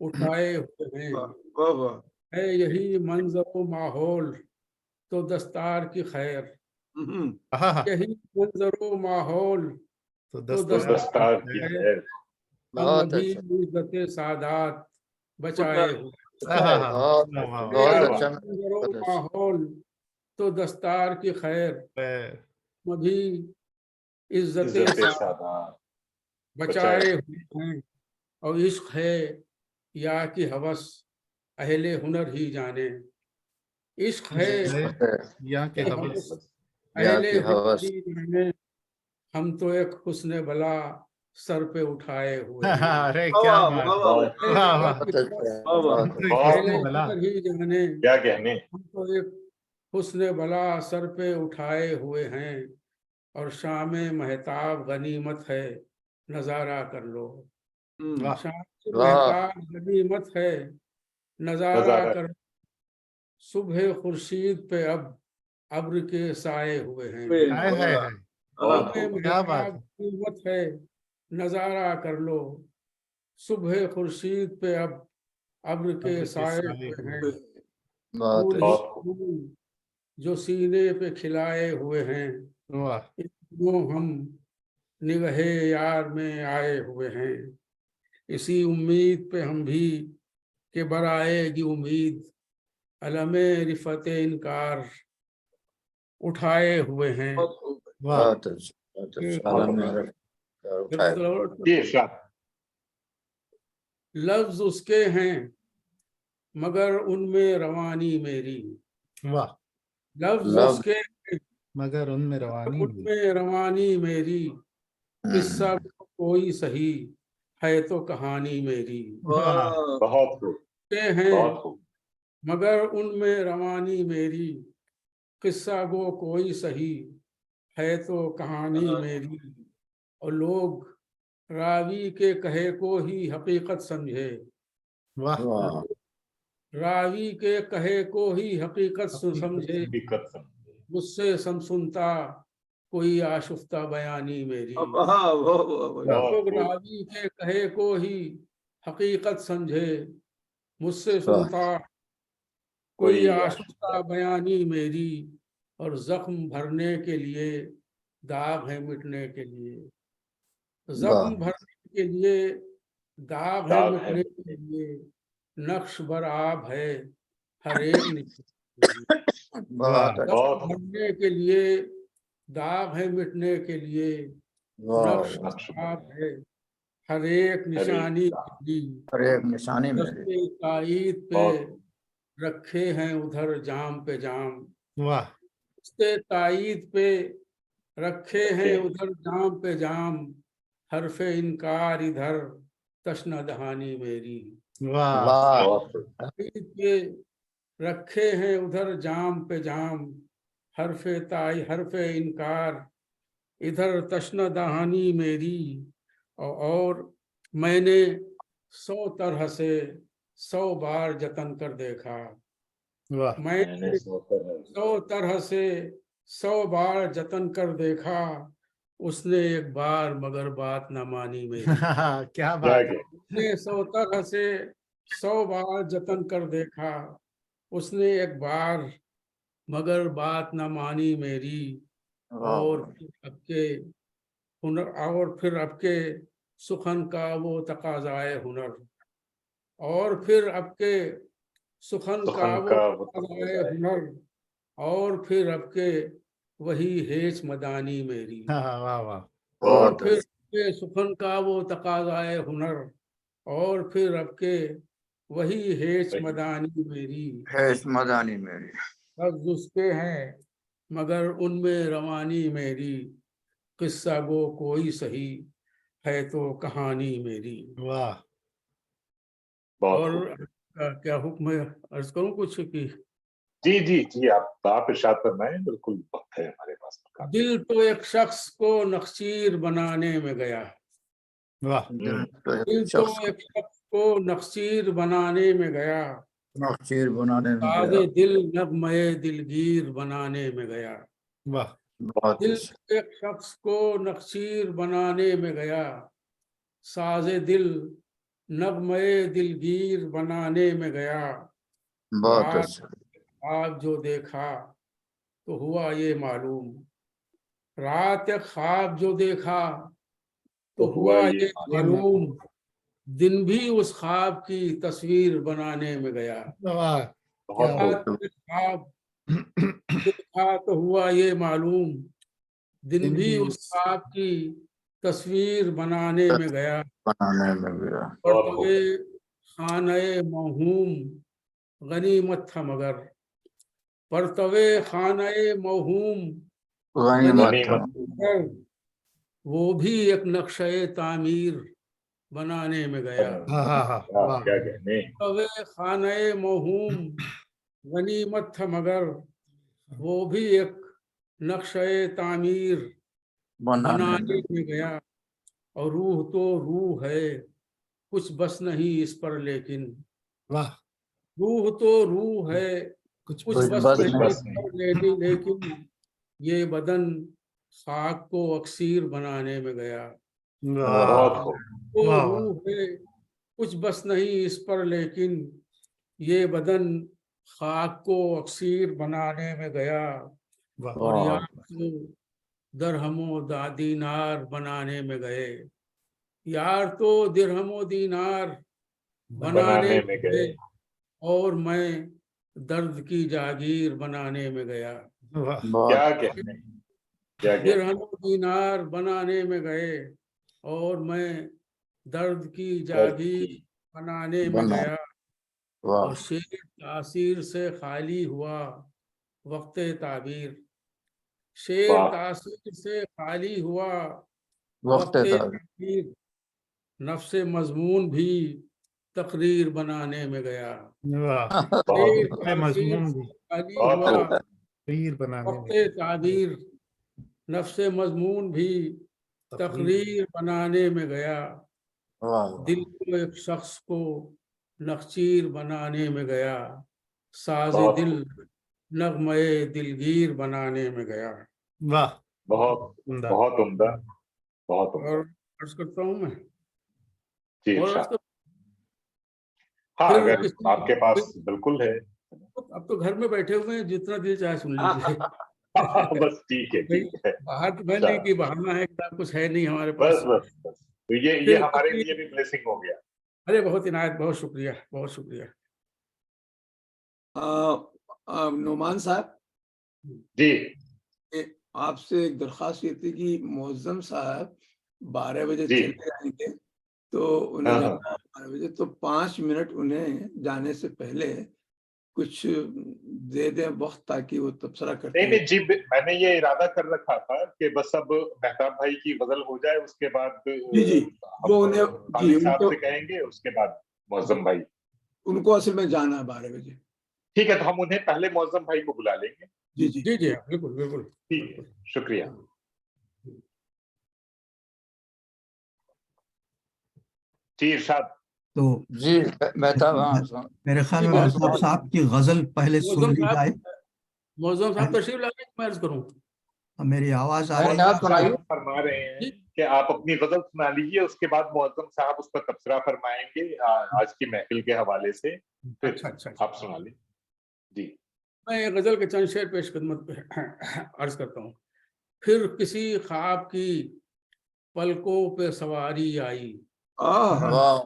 उठाए हुए हैं। वाह वाह है यही मंजर माहौल तो दस्तार की खैर, हाँ हाँ यही मंजर माहौल तो तो तो दस्तार दस्तार दस्तार की की खैर, खैर। हम बहुत अभी अच्छा। इज्जत सादात बचाए हुए। हाँ हाँ हाँ बहुत वाह वाह है क्या बहुत यही अच्छा। बात। मंजर माहौल तो दस्तार की खैर, वाह हम अभी इज्जत इज्जत सादात सादात बचाए। बचाए हुए हैं। और इश्क है या कि हवस अहले हुनर ही जाने, इश्क है यहाँ के कि हवस हवस या अहले की हुनर हवस। ही जाने, हम तो एक हुस्न बला सर पे उठाए हुए हाँ, हैं। अरे क्या वाह बात वाह बहुत है वाह या वाह कि बहुत अच्छा, हवस वाह बहुत तो अच्छा। एक बहुत अहले हुस्न खूब। भला हुनर ही जाने, क्या कहने। हम तो एक हुस्न बला सर पे उठाए हुए हैं। और शाम महताब गनीमत है, नजारा कर लो। वाह शाम वाह महताब गनीमत है, नजारा नजारा। कर। सुबह खुर्शीद पे अब अब्र के साए हुए हैं। हाय हाय हाय बहुत शाम खूब। क्या बात महताब गनीमत है, नजारा कर लो। सुबह खुर्शीद पे अब अब्र के अब्र के साए साए हुए हुए हैं। बहुत फूल ही अच्छा। बहुत खूब। फूल जो सीने पे खिलाए हुए हैं, वाह वो हम निगहे यार में आए हुए हैं। इसी उम्मीद पे हम भी के बराएगी उम्मीद, अलमे रिफ़त इनकार उठाए हुए हैं। वाह बहुत अच्छा, बहुत अच्छा। फिर बहुत आलम उम्दा। में उठाए। जी, इरशाद। लफ्ज उसके हैं मगर उनमें रवानी मेरी, वाह लफ्ज लव। उसके हैं मगर उनमें रवानी मेरी उनमें रवानी मेरी, किस्सा कोई सही है तो कहानी मेरी। वाह बहुत खूब। के हैं बहुत खूब। मगर उनमें रवानी मेरी, किस्सा गो कोई सही है तो कहानी मेरी। और लोग रावी के कहे को ही हकीकत समझे, वाह वाह रावी के कहे को ही हकीकत हकीकत समझे। समझे। हकीकत समझे। मुझसे समसुनता कोई आशुफ्ता बयानी मेरी। वाह वाह वाह बहुत लोग खूब। रावी के कहे को ही हकीकत समझे, मुझसे वाह सुनता कोई कोई आशुफ्ता आशुफ्ता। बयानी मेरी। और जख्म भरने के लिए दाग है मिटने के लिए, वाह जख्म भरने के लिए दाग है दाग है। मिटने के लिए, नक्श बर आब है हर एक निशान के लिए। वाह बहुत अच्छा। बहुत जख्म खूब। भरने के लिए दाग है मिटने के लिए, वाह नक्श आप है हर एक निशानी मेरी, हर एक निशानी मेरी दस्ते ताईद पे बहुत रखे हैं उधर जाम पे जाम, वाह दस्ते ताईद पे रखे हैं रखे। उधर जाम पे जाम, हरफे इनकार इधर तश्न दहानी मेरी। वाह वाह बहुत ताईद पे रखे हैं उधर जाम पे जाम, हरफे इनकार इधर तश्न दहानी मेरी। और मैंने 100 तरह से 100 बार जतन कर देखा, वाह मैंने मैंने सोकर 100 तरह से 100 बार जतन कर देखा, उसने एक बार मगर बात न मानी मेरी। क्या क्या बात है। क्या 100 तरह से 100 बार जतन कर देखा, उसने एक बार मगर बात न मानी मेरी। और फिर आपके सुखन का वो तकाज़ाए हुनर, और फिर आपके सुखन का सुखन वो का वो तकाज़ाए तकाज़ा है। हुनर, और फिर आपके वही हेच मदानी मेरी। हाँ, वाह वाह और बहुत फिर आपके सुखन का वो तकाज़ाए हुनर, और फिर आपके वही हेच सही। मदानी मेरी। है मदानी मेरी। लफ्ज़ उसके हैं मगर उनमें रवानी मेरी, किस्सा गो कोई सही है तो कहानी मेरी। वाह बहुत और खूब। क्या हुक्म है, अर्ज करूं कुछ कि जी जी जी, आप इरशाद फरमाएं, बिल्कुल वक्त है हमारे पास काफी। दिल तो एक शख्स को नक्शीर बनाने में गया, वाह दिल तो एक दिल तो शख्स को एक शख्स को नक्शीर बनाने में गया, नक्शीर बनाने में गया। साज़े दिल नगमे दिलगीर बनाने में गया। वाह बहुत दिल तो एक शख्स को नक्शीर बनाने में गया, साज़े दिल नगमे दिलगीर बनाने में गया। बहुत रात अच्छा। ख्वाब जो देखा तो हुआ ये मालूम, रात एक ख्वाब जो देखा तो तो हुआ हुआ ये ये ये मालूम, दिन भी उस ख्वाब की तस्वीर बनाने में गया। वाह क्या बहुत बात। खूब। रात एक ख्वाब देखा तो हुआ ये मालूम, दिन भी उस ख्वाब की तस्वीर बनाने में गया। बनाने में गया। और बहुत खूब। तवे खाने मौहूम गनीमत था मगर, परतवे खाने मौहूम गनीमत था। गनीमत। मगर, वो भी एक नक्शे तामीर बनाने में गया। हाँ हाँ हाँ क्या वाह क्या कहने। परतवे खाने मौहूम गनीमत था मगर, वो भी एक नक्शे तामीर बनाने बनाने में। में गया। और रूह तो रूह है कुछ बस नहीं इस पर लेकिन, वाह रूह तो रूह है कुछ कुछ कुछ बस बस कुछ नहीं नहीं। इस बस नहीं। पर लेकिन ये बदन खाक को अक्सीर बनाने में गया। बहुत वाह खूब। वो वाह वाह रूह है कुछ बस नहीं इस पर लेकिन, ये बदन खाक को अक्सीर बनाने में गया। वाह और यार बहुत तो दरहमो दीनार बनाने में गए, यार तो दिरहमो दीनार बनाने बनाने में में गए। गए। और मैं दर्द की जागीर बनाने में गया। वाह क्या बहुत कहने। क्या कहने। दिरहमो दीनार बनाने में गए, और मैं दर्द की दर्द जागीर की। बनाने में बना। गया। और वाह शेर तासीर से खाली हुआ वक्त ताबीर, शेर वाह। तासीर से खाली हुआ वक्त वक्त था। ताबीर, नफ्से मजमून भी तकरीर बनाने में गया। वाह बहुत शेर है तासीर मजमून भी से खाली बहुत हुआ खूब। तकरीर बनाने वक्त में ताबीर, नफ्से मजमून भी तकरीर तकरीर बनाने में गया। वाह दिल को एक शख्स को नखचीर बनाने में गया, साज़े बहुत दिल खूब। नगमे दिलगीर बनाने में गया। वाह बहुत उम्दा बहुत उम्दा। बहुत और उम्दा। अर्ज करता हूँ मैं, जी और अर्ज इरशाद। कर, हाँ फिर अगर किसी आपके फिर, पास बिल्कुल है। अब तो घर में बैठे हुए हैं, जितना दिल चाहे सुन लीजिए। बस ठीक है भाई ठीक है। बाहर तो मैं नहीं कि चलो, बहाना है कि कुछ है नहीं हमारे बस पास। बस बस, तो ये फिर हमारे किसी, लिए भी ब्लेसिंग हो गया। अरे बहुत इनायत, बहुत शुक्रिया, बहुत शुक्रिया। नोमान साहब, जी आपसे एक दरख्वास्त ये थी कि मुअज्जम साहब 12 बजे जी। चले जाएंगे, तो उन्हें हाँ, जाना है 12 बजे, तो 5 मिनट उन्हें जाने से पहले कुछ दे दें वक्त, ताकि वो तबसरा करते नहीं हैं। नहीं जी, मैंने ये इरादा कर रखा था कि बस अब मेहताब भाई की गजल हो जाए, उसके बाद जी जी, हम वो उन्हें, जी खालिद साहब उनको, से कहेंगे, उसके बाद मौजम भाई। उनको असल में जाना है 12 बजे। ठीक है, तो हम उन्हें पहले मौजम भाई को बुला लेंगे। जी जी जी जी, बिल्कुल बिल्कुल ठीक है, बिल्कुल। शुक्रिया। जी इरशाद। तो जी मेहताब, मेरे ख्याल जी, में मैं मेहताब साहब की गजल पहले सुन मौजम ली साहब, जाए। मौजम साहब तशरीफ लाके मैं अर्ज करूं। मेरी आवाज आ रही मौजम है? साहब सुनाइए। हम फरमा रहे हैं जी कि आप अपनी गजल सुना लीजिए, उसके बाद मौजम साहब उस पर तबसरा फरमाएंगे आज की महफिल के हवाले से, फिर अच्छा अच्छा, आप सुना लें। जी। मैं ये गजल के चंद शेर पेश खिदमत पे अर्ज करता हूँ। फिर किसी ख्वाब की पलकों पे सवारी आई, आह, वाह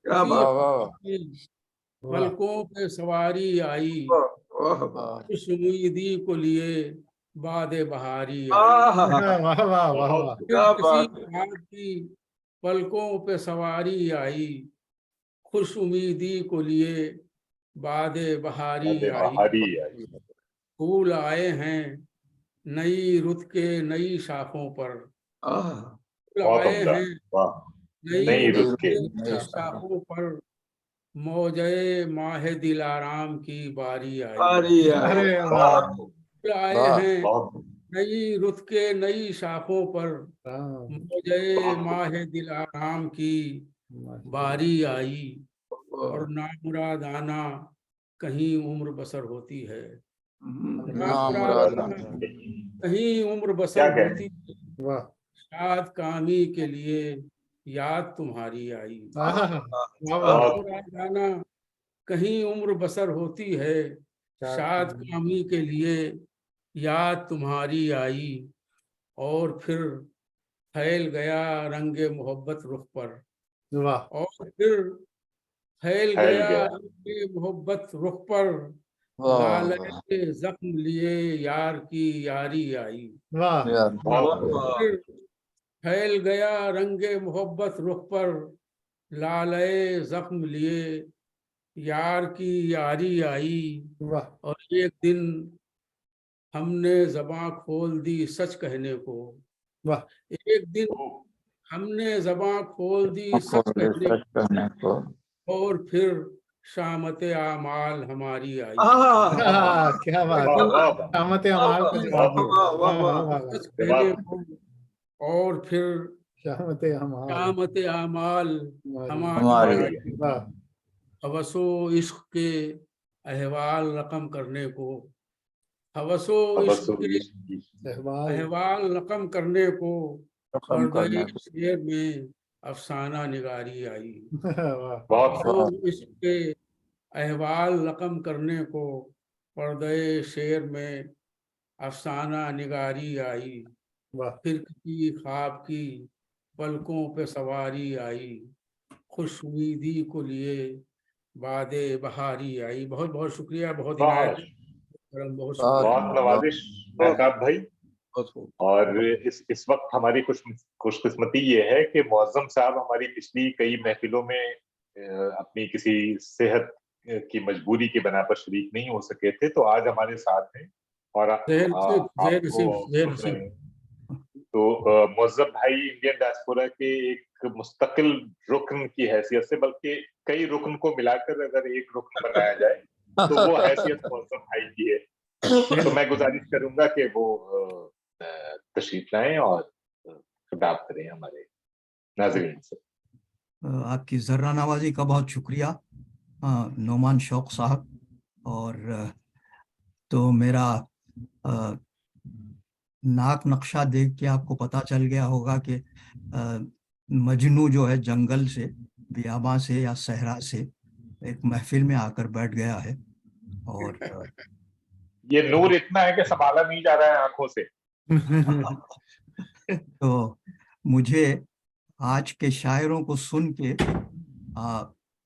क्या किसी बात, वाह ख्वाब की पलकों पे सवारी आई, वाह वाह वाह, वाह। खुश उम्मीदी को लिए बादे बहारी आई। आह, वाह वाह वाह वाह। बहुत फिर क्या किसी बात है। ख्वाब की पलकों पे सवारी आई, खुश उम्मीदी को लिए बादे बहारी आई। बहारी आई। फूल आए हैं नई रुत के नई शाखों पर, आह, फूल बहुत आए उम्दा। हैं वाह। नई नई रुत रुत के के नहीं नई शाखों पर, मौजे माह दिलाराम की बारी आई। अरे यार, अरे वाह बहुत फूल आए वाह। हैं बहुत नई रुत के नई शाखों पर, वाह। मौजे माह दिलाराम की बारी आई। और नामुरादाना कहीं उम्र बसर होती है, नामुराद। नामुरादाना कहीं उम्र क्या बसर कहें। होती है, वाह। शाद कामी के लिए याद तुम्हारी आई। वाह वाह वाह। बहुत नामुरादाना कहीं उम्र बसर होती है, शाद कामी के लिए याद तुम्हारी आई। और फिर फैल गया रंगे मोहब्बत रुख पर, वाह और फिर फैल फैल गया गया। रंगे मोहब्बत रुख पर, लाले वाह जख्म लिए यार की यारी आई। वाह यार। वाह बहुत वाह, फिर फैल गया रंगे मोहब्बत रुख पर, लाले जख्म लिए यार की यारी आई। वाह। और एक दिन हमने जबां खोल दी सच कहने को, वाह एक दिन हमने जबां खोल दी सच कहने सच कहने को। को, और फिर शामत आमाल हमारी आई। आह, क्या बात वाह है। वाह वाह। शामत अमाल पे जवाब दिया। वाह वाह वाह वाह, वाह वाह। सच कहने जवाब। को, और फिर शामत अमाल शामत आमाल हमारी हमारी। हमारी आई। वाह हवसो इश्क के अहवाल रकम करने को, हवसो इश्क तबस्सुम के इश्क की। अहवाल। अहवाल रकम करने को, कम पर्दे करने को। शेर में अफसाना निगारी आई। वाह बहुत हवसो इश्क के अहवाल रकम करने को, पर्दे शेर में अफसाना निगारी आई। वाह। फिर किसी ख्वाब की पलकों पे सवारी आई, खुश उम्मीदी को लिए बादे बहारी आई। बहुत बहुत शुक्रिया, बहुत इनायत, बहुत बहुत बहुत शुक्रिया। बहुत नवाजिश मेहताब भाई। बहुत खूब। और इस वक्त हमारी खुशकिस्मती ये है कि मौजम साहब हमारी पिछली कई महफिलों में अपनी किसी सेहत की मजबूरी की बना पर शरीक नहीं हो सके थे, तो आज हमारे साथ हैं और जय नसीब, जय आपको नसीब, जय सुन रहे नसीब। हैं। तो मौजम भाई इंडियन डायस्पोरा के एक मुस्तकिल रुकन की हैसियत से, बल्कि कई रुकन को मिलाकर अगर एक रुकन बनाया जाए तो वो हैसियत मौजम भाई की है। तो मैं गुजारिश करूंगा कि वो तशरीफ लाएं और खिताब करें हमारे नाज़रीन से। आपकी जर्रा नवाजी का बहुत शुक्रिया नोमान शौक साहब। और तो मेरा नाक नक्शा देख के आपको पता चल गया होगा कि मजनू जो है जंगल से, बियाबा से या सहरा से एक महफिल में आकर बैठ गया है। और ये नूर इतना है कि संभाला नहीं जा रहा है आंखों से। तो मुझे आज के शायरों को सुन के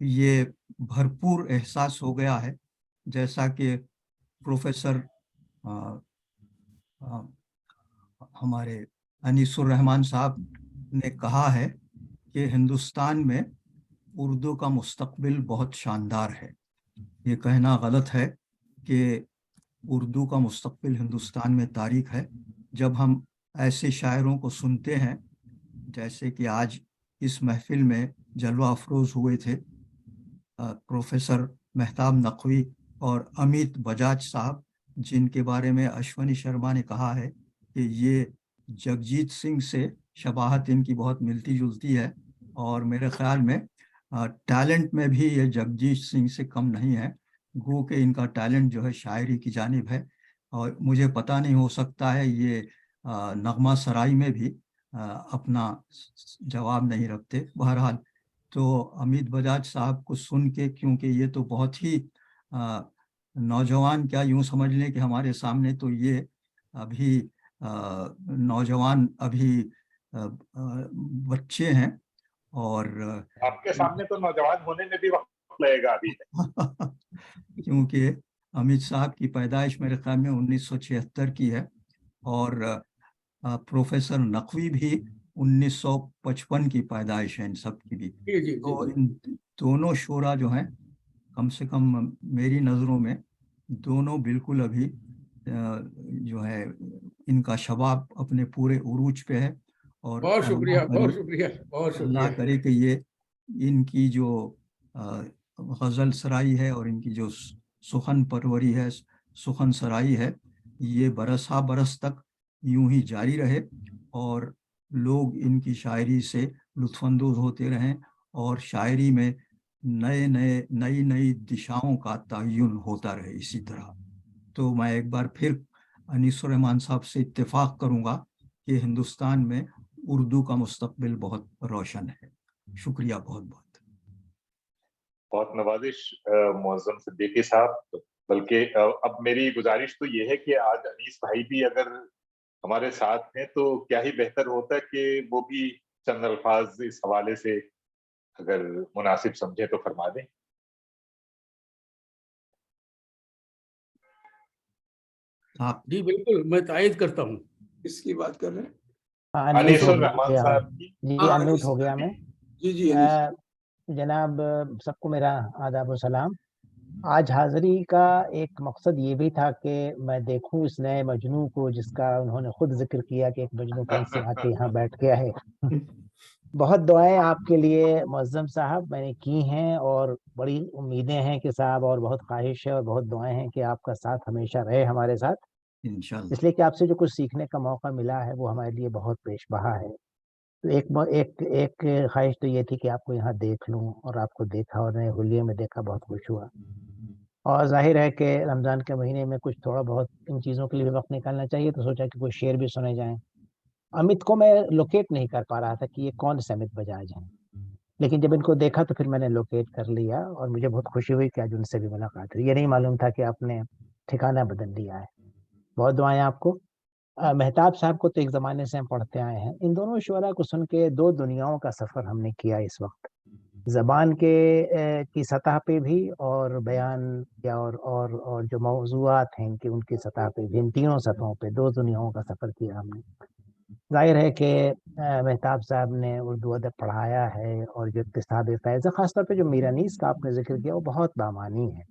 ये भरपूर एहसास हो गया है, जैसा कि प्रोफेसर हमारे अनीसुर रहमान साहब ने कहा है कि हिंदुस्तान में उर्दू का मुस्तकबिल बहुत शानदार है। ये कहना गलत है कि उर्दू का मुस्तकबिल हिंदुस्तान में तारीख है। जब हम ऐसे शायरों को सुनते हैं जैसे कि आज इस महफिल में जलवा अफरोज हुए थे प्रोफेसर मेहताब नकवी और अमित बजाज साहब, जिनके बारे में अश्वनी शर्मा ने कहा है कि ये जगजीत सिंह से शबाहत इनकी बहुत मिलती जुलती है, और मेरे ख्याल में टैलेंट में भी ये जगजीत सिंह से कम नहीं है। गो के इनका टैलेंट जो है शायरी की जानिब है, और मुझे पता नहीं, हो सकता है ये नगमा सराई में भी अपना जवाब नहीं रखते। बहरहाल, तो अमित बजाज साहब को सुन के, क्योंकि ये तो बहुत ही नौजवान, क्या यूं समझ लें कि हमारे सामने तो ये अभी नौजवान, अभी बच्चे हैं, और आपके सामने तो नौजवान होने में भी वक्त लगेगा अभी। क्योंकि अमित साहब की पैदाइश मेरे ख्याल में 1976 की है, और प्रोफेसर नकवी भी 1955 की पैदाइश है इन सब की भी। जी जी तो जी। इन दोनों शोरा जो हैं, कम से कम मेरी नज़रों में दोनों बिल्कुल अभी जो है इनका शबाब अपने उरूज उरूज पे है। और बहुत शुक्रिया, बहुत शुक्रिया, बहुत अल्लाह शुक्रिया। करे कि ये इनकी जो गज़ल सराई है और इनकी जो सुखन परवरी है, सुखन सराई है, ये बरसा बरस तक यूं ही जारी रहे, और लोग इनकी शायरी से लुत्फानंदोज होते रहें, और शायरी में नई नई दिशाओं का तयन होता रहे इसी तरह। तो मैं एक बार फिर अनीसुर-रहमान साहब से इत्तेफाक करूंगा कि हिंदुस्तान में उर्दू का मुस्तकबिल बहुत रोशन है। शुक्रिया बहुत बहुत। बहुत नवाजिश मुअज्जम सिद्दीकी साहब। बल्कि अब मेरी गुजारिश तो ये है कि आज अनीस भाई भी अगर हमारे साथ हैं तो क्या ही बेहतर होता है कि वो भी चंद अल्फाज इस हवाले से अगर मुनासिब समझे तो फरमा दें। आप जी बिल्कुल, मैं तायद करता हूँ। किसकी बात कर रहे हैं? अनम्यूट हो अनीसुर रहमान गया साहब की। जी, हाँ, अनम्यूट अनीस हो गया मैं। जी जी अनीस। जनाब, सबको मेरा आदाब और सलाम। आज हाज़िरी का एक मकसद ये भी था कि मैं देखूं इस नए मजनू को, जिसका उन्होंने खुद जिक्र किया कि एक मजनू कहीं से आके यहाँ बैठ गया है। बहुत दुआएं आपके लिए मुअज्जम साहब मैंने की हैं, और बड़ी उम्मीदें हैं कि साहब, और बहुत ख्वाहिश है और बहुत दुआएं हैं कि आपका साथ हमेशा रहे हमारे साथ, इंशाल्लाह। इसलिए कि आपसे जो कुछ सीखने का मौका मिला है वो हमारे लिए बहुत बेशबहा है। तो एक एक ख्वाहिश तो ये थी कि आपको यहाँ देख लूं, और आपको देखा और नए हुलिये में देखा, बहुत खुश हुआ। और जाहिर है कि रमज़ान के महीने में कुछ थोड़ा बहुत इन चीज़ों के लिए भी वक्त निकालना चाहिए, तो सोचा कि कोई शेर भी सुने जाएं। अमित को मैं लोकेट नहीं कर पा रहा था कि ये कौन से अमित बजाज हैं, लेकिन जब इनको देखा तो फिर मैंने लोकेट कर लिया, और मुझे बहुत खुशी हुई कि आज उनसे भी मुलाकात हुई। ये नहीं मालूम था कि आपने ठिकाना बदल लिया है। बहुत दुआएं आपको। मेहताब साहब को तो एक ज़माने से हम पढ़ते आए हैं। इन दोनों शुअरा को सुन के दो दुनियाओं का सफ़र हमने किया इस वक्त, ज़बान के की सतह पे भी, और बयान या और जो मौज़ूआत हैं कि उनकी सतह पे भी, इन तीनों सतहों पे दो दुनियाओं का सफ़र किया हमने। जाहिर है कि मेहताब साहब ने उर्दू अदब पढ़ाया है, और जो इक्तिसाब फैज़ है, ख़ासतौर पे जो मीरानीस का आपने जिक्र किया, वो बहुत बामानी है।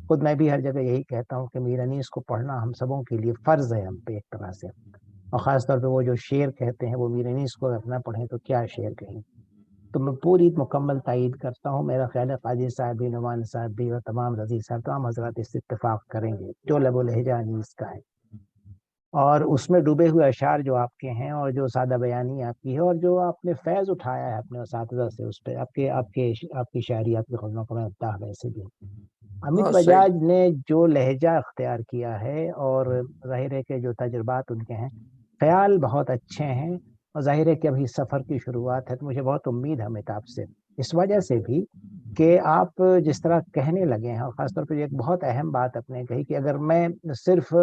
खुद मैं भी हर जगह यही कहता हूँ कि मीरानीस को पढ़ना हम सबों के लिए फ़र्ज़ है, हम पे एक तरह से। और ख़ासतौर पे वो जो शेर कहते हैं, वो मीरानीस को अगर ना पढ़ें तो क्या शेर कहें। तो मैं पूरी मुकम्मल तायद करता हूँ। मेरा ख्याल है काजी साहब भी, नुमान साहब भी, और तमाम रज़ी साहब, तमाम हज़रात इससे इत्तेफ़ाक़ करेंगे जो लब लहजा अनीस का है, और उसमें डूबे हुए अशार जो आपके हैं, और जो सादा बयानी आपकी है, और जो आपने फैज़ उठाया है अपने उस्ताज़ा से, उस पर आपके आपके आपकी शायरी, आपकी ग़ज़लों को मैं अद्दाह वैसे भी। अमित बहुत सही। बजाज ने जो लहजा अख्तियार किया है, और ज़ाहिर है कि जो तजुर्बात उनके हैं, ख़याल बहुत अच्छे हैं, और ज़ाहिर है कि अभी सफ़र की शुरुआत है, तो मुझे बहुत उम्मीद है अमिताभ से, इस वजह से भी कि आप जिस तरह कहने लगे हैं, और ख़ासतौर पर एक बहुत अहम बात आपने कही कि अगर मैं सिर्फ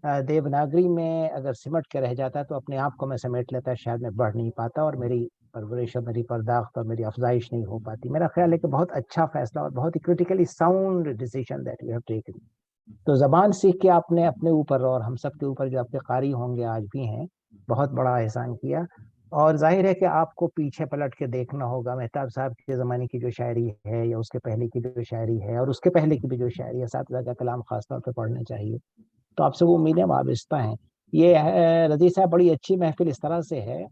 देवनागरी में अगर सिमट के रह जाता तो अपने आप को मैं समेट लेता, शायद मैं बढ़ नहीं पाता, और मेरी परवरिश और मेरी पर्दाख्त और मेरी अफजाइश नहीं हो पाती। मेरा ख्याल है कि बहुत अच्छा फैसला और बहुत ही critically sound decision that you have taken. तो ज़बान सीख के आपने अपने ऊपर और हम सब के ऊपर, जो आपके कारी होंगे आज भी हैं, बहुत बड़ा एहसान किया। और जाहिर है कि आपको पीछे पलट के देखना होगा, मेहताब साहब के ज़माने की जो शायरी है या उसके पहले की जो शायरी है और उसके पहले की भी जो शायरी है, असातिज़ा का कलाम खासतौर पर पढ़ना चाहिए। तो आपसे वो उम्मीदें वाबस्ता हैं। ये रज़ी साहब, बड़ी अच्छी महफिल इस तरह से है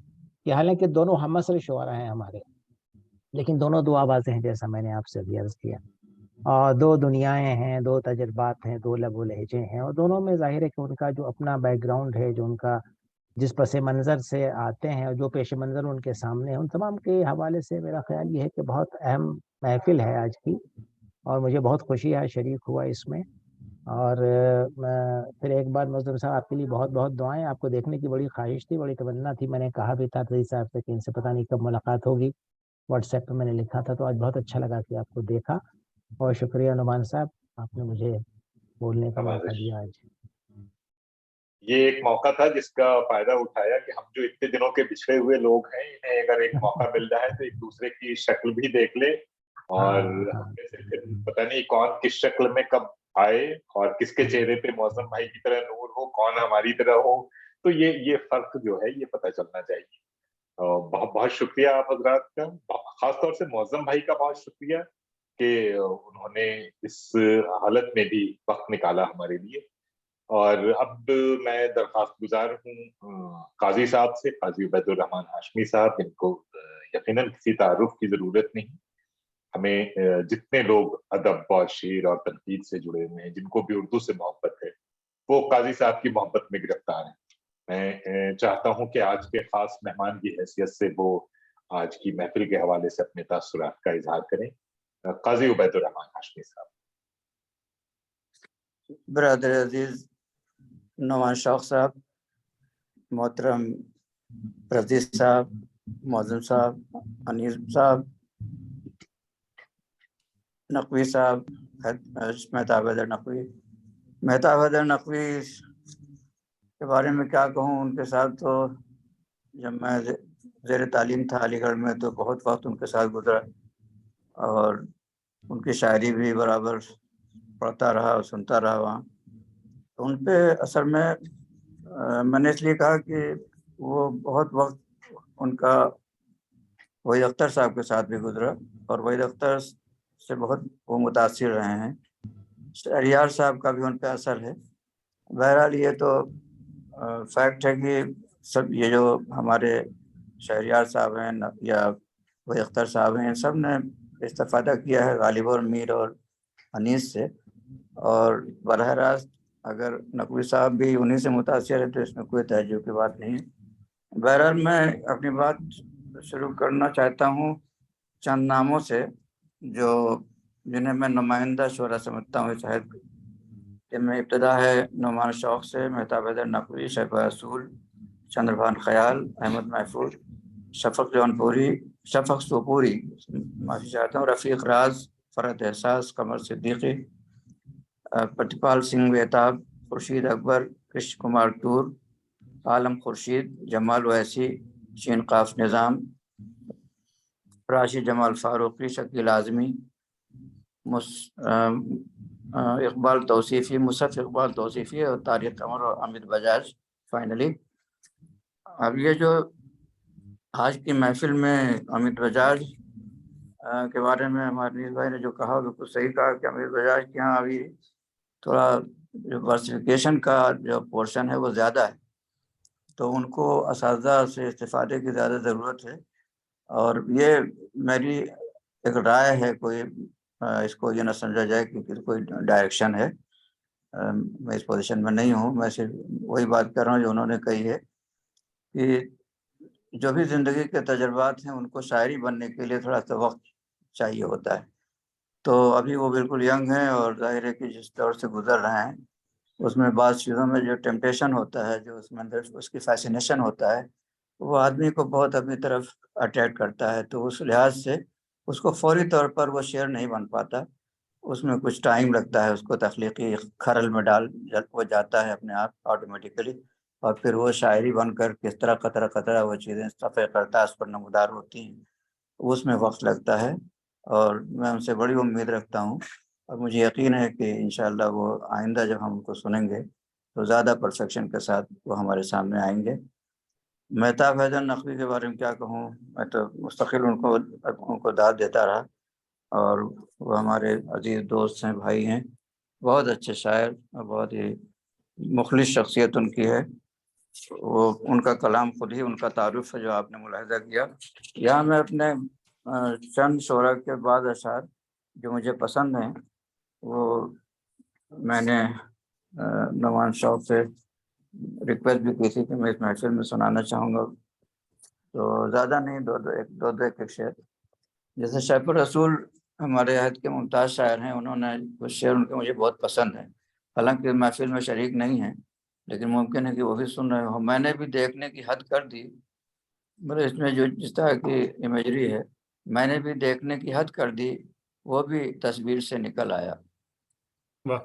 कि हालांकि दोनों हम असर शुअरा हैं हमारे, लेकिन दोनों दो आवाज़ें हैं, जैसा मैंने आपसे अभी अर्ज़ किया। और दो दुनियाएं हैं, दो तजुर्बात हैं, दो लब व लहजे हैं, और दोनों में जाहिर है कि उनका जो अपना बैकग्राउंड है, जो उनका जिस पस मंज़र से आते हैं और जो पेश मंज़र उनके सामने है, उन तमाम के हवाले से मेरा ख्याल ये है कि बहुत अहम महफिल है आज की, और मुझे बहुत खुशी है शरीक हुआ इसमें। और फिर एक बार मुज़्ज़म साहब, आपके लिए बहुत बहुत दुआएं। आपको देखने की बड़ी ख्वाहिश थी, बड़ी तमन्ना थी। मैंने कहा भी था रईस साहब से कि इनसे पता नहीं कब मुलाकात होगी, व्हाट्सएप पे मैंने लिखा था। तो आज बहुत अच्छा लगा कि आपको देखा, और शुक्रिया नुमान साहब, आपने मुझे बोलने का मौका दिया आज। ये एक मौका था जिसका फायदा उठाया कि हम जो इतने दिनों के बिछड़े हुए लोग हैं, इन्हें अगर एक मौका मिल रहा है तो एक दूसरे की शक्ल भी देख ले। और हाँ, हमने से फिर पता नहीं कौन किस शक्ल में कब आए और किसके चेहरे पे मौसम भाई की तरह नूर हो, कौन हमारी तरह हो। तो ये फर्क जो है ये पता चलना चाहिए। बहुत बहुत शुक्रिया आप हजरात का, खासतौर से मौसम भाई का बहुत शुक्रिया कि उन्होंने इस हालत में भी वक्त निकाला हमारे लिए। और अब मैं दरख्वास्त गुजार हूँ काजी साहब से, काजी उबैदुर रहमान हाशमी साहब, इनको यकीनन किसी तारुफ की जरूरत नहीं। हमें जितने लोग अदब और शेर और तनकीद से जुड़े हुए हैं, जिनको भी उर्दू से मोहब्बत है, वो काजी साहब की मोहब्बत में गिरफ्तार हैं। मैं चाहता हूं कि आज के खास मेहमान की हैसियत से वो आज की महफिल के हवाले से अपने तासुरात का इजहार करें। काजी उबैदुर रहमान हाशमी साहब। ब्रदर अजीज नवाज शौक साहब, मोहतरम रज़ी साहब, मौज़म साहब, अनीस साहब, नकवी साहब, मेहताब हैदर नकवी। मेहताब हैदर नकवी के बारे में क्या कहूँ, उनके साथ तो जब मैं ज़ेर तालीम था अलीगढ़ में तो बहुत वक्त उनके साथ गुजरा, और उनकी शायरी भी बराबर पढ़ता रहा और सुनता रहा वहाँ। तो उन पे असल में मैंने इसलिए कहा कि वो बहुत वक्त उनका वहीद अख्तर साहब के साथ भी गुजरा, और वहीद अख्तर से बहुत वो मुतासिर रहे हैं। शहरियार साहब का भी उन पे असर है। बहरहाल ये तो फैक्ट है कि सब ये जो हमारे शहरियार साहब हैं या वहीद अख्तर साहब हैं, सब ने इस्तेफादा किया है गालिब और मीर और अनीस से। और बरह रास्त अगर नकवी साहब भी उन्हीं से मुतासिर है तो इसमें कोई तहज्जुब की बात नहीं है। बहरहाल मैं अपनी बात शुरू करना चाहता हूँ चंद नामों से जो जिन्हें मैं नुमाइंदा शुरा समझता हूँ शायद। इनमें इब्तदा है नुमान शौक से, मेहताब हैदर नकवी, शफा असूल, चंद्रभान ख्याल, अहमद महफूज, शफक सोपूरी, माफी चाहता हूँ, रफ़ीक राज, फ़रहत एहसास, कमर सिद्दीकी, प्रतिपाल सिंह बेताब, खुर्शीद अकबर, कृष्ण कुमार टूर, आलम खुर्शीद, जमाल वैसी, शीन काफ निज़ाम, राशिद जमाल फारूकी, शकील आज़मी, इकबाल तौसीफ़ी, मुसफ़ इकबाल तौसीफ़ी और तारिक कमर और अमित बजाज। फाइनली अब ये जो आज की महफिल में अमित बजाज के बारे में हमारे नील भाई ने जो कहा बिल्कुल सही कहा कि अमित बजाज के यहाँ अभी थोड़ा जो वर्सिफिकेशन का जो पोर्शन है वो ज़्यादा है, तो उनको असातिज़ा से इस्तिफ़ादे की ज़्यादा ज़रूरत है। और ये मेरी एक राय है, कोई इसको ये ना समझा जाए कि कोई डायरेक्शन है। मैं इस पोजीशन में नहीं हूँ, मैं सिर्फ वही बात कर रहा हूँ जो उन्होंने कही है कि जो भी ज़िंदगी के तजुर्बात हैं उनको शायरी बनने के लिए थोड़ा सा वक्त चाहिए होता है। तो अभी वो बिल्कुल यंग हैं और जाहिर है कि जिस दौर से गुजर रहे हैं उसमें बाज़ चीज़ों में जो टेम्पटेशन होता है, जो उसमें अंदर उसकी फैसिनेशन होता है, वो आदमी को बहुत अपनी तरफ अट्रैक्ट करता है। तो उस लिहाज से उसको फौरी तौर पर वो शेर नहीं बन पाता, उसमें कुछ टाइम लगता है, उसको तख्लीकी खरल में डाल वो जाता है अपने आप ऑटोमेटिकली, और फिर वो शायरी बनकर किस तरह कतरा कतरा वो चीज़ें सफ़े करता है, उस पर नमूदार होती हैं, उसमें वक्त लगता है। और मैं उनसे बड़ी उम्मीद रखता हूँ और मुझे यकीन है कि इंशाअल्लाह वो आइंदा जब हम उनको सुनेंगे तो ज़्यादा परफेक्शन के साथ वो हमारे सामने आएंगे। मेहताब हैदर नकवी के बारे में क्या कहूँ, मैं तो मुस्तकिल उनको दाद देता रहा, और वो हमारे अजीज दोस्त हैं, भाई हैं, बहुत अच्छे शायर और बहुत ही मुखलिस शख्सियत उनकी है। वो उनका कलाम खुद ही उनका तारुफ है जो आपने मुलाहिजा किया। यहाँ मैं अपने चंद शोरा के बाद अशार जो मुझे पसंद हैं वो मैंने नवान शौक से रिक्वेस्ट भी की थी कि मैं इस महफिल में सुनाना चाहूँगा, तो ज़्यादा नहीं, दो एक शेर। जैसे शैफुर रसूल हमारे अहद के मुमताज़ शायर हैं, उन्होंने कुछ शेर उनके मुझे बहुत पसंद है, हालांकि महफिल में शरीक नहीं है, लेकिन मुमकिन है कि वो भी सुन रहे हो। मैंने भी देखने की हद कर दी, मतलब इसमें जो जिस तरह की इमेजरी है, मैंने भी देखने की हद कर दी, वो भी तस्वीर से निकल आया। वाह।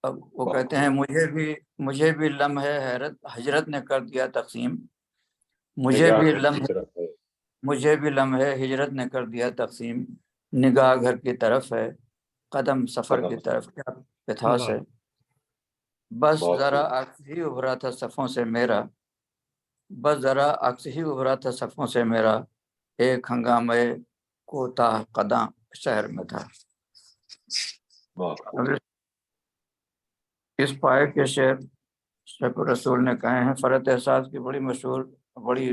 अब वो कहते हैं मुझे भी लम्हे हैरत हजरत ने कर दिया तकसीम, मुझे भी लम्हे हिजरत ने कर दिया तकसीम, निगाह घर की तरफ है, कदम सफर की तरफ, क्या मिठास है। बस जरा अक्स ही उभरा था सफ़ों से मेरा, बस जरा अक्स ही उभरा था सफ़ों से मेरा, एक हंगामे कोताह कदम शहर में था। इस पाए के शेर शैफुर रसूल ने कहे हैं। फरत एहसास की बड़ी मशहूर, बड़ी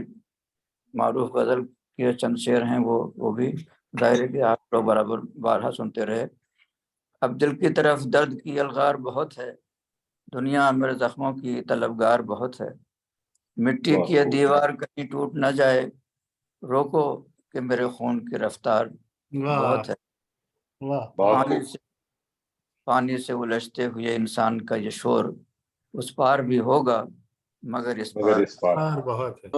मारूफ गज़ल के चंद शेर हैं, वो भी दायरे के आप लोग बराबर बारहा सुनते रहे। अब दिल की तरफ दर्द की अलगार बहुत है, दुनिया मेरे जख्मों की तलबगार बहुत है, मिट्टी की दीवार कहीं टूट न जाए, रोको कि मेरे खून की रफ्तार बहुत है। पानी से उलझते हुए इंसान का ये शोर उस पार भी होगा, मगर इस पार बहुत है।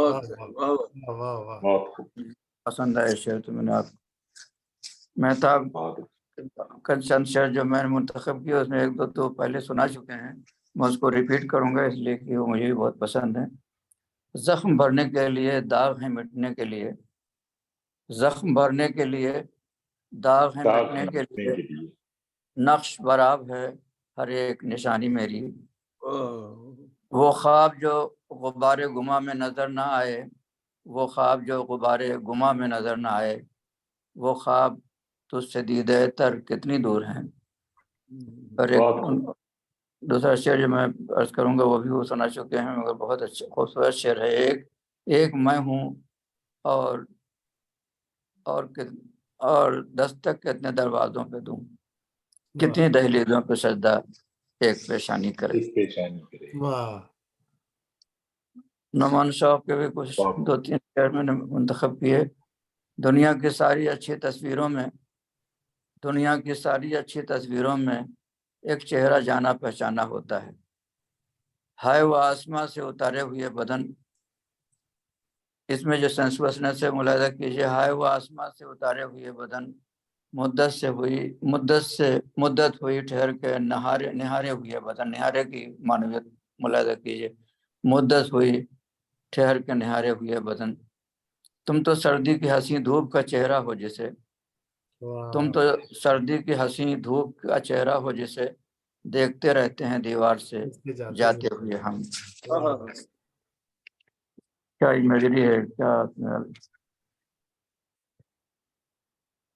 पसंद आए शेर तो मैंने आप मेहताब का चंद शेर जो मैंने मुंतखब किया उसमें एक दो तो पहले सुना चुके हैं, मैं उसको रिपीट करूंगा इसलिए कि वो मुझे भी बहुत पसंद है। जख्म भरने के लिए दाग है मिटने के लिए, जख्म भरने के लिए दाग है मिटने के लिए, नक्श बराब है हर एक निशानी मेरी, वो ख्वाब जो गुब्बारे गुमा में नजर ना आए, वो ख्वाब जो गुब्बारे गुमा में नजर ना आए, वो ख्वाब तुझसे दीदे तर कितनी दूर हैं। और एक दूसरा शेर जो मैं अर्ज करूंगा वो भी वो सुना चुके हैं, मगर बहुत अच्छा खूबसूरत शेर है। एक मैं हूँ और और दस्तक कितने दरवाजों पे दूं, कितनी दहलीजों पे सजदा एक पेशानी करे। नौमान साहब के भी कुछ दो तीन शेर मैंने मुंतखब किए। दुनिया की सारी अच्छी तस्वीरों में एक चेहरा जाना पहचाना होता है वो आसमां से उतारे हुए बदन, इसमें जो सेंसुअसनेस से मुलाहिजा कीजिए, हाय वो आसमां से उतारे हुए बदन, मुद्दत हुई ठहर के निहारे हुए बदन, निहारे की मानवियत मुलाहिजा कीजिए, मुद्दत हुई ठहर के निहारे हुए बदन, तुम तो सर्दी की हंसी धूप का चेहरा हो जिसे, तुम तो सर्दी की हंसी धूप का चेहरा हो जिसे देखते रहते हैं दीवार से जाते हुए हम। क्या इमेजरी है, क्या।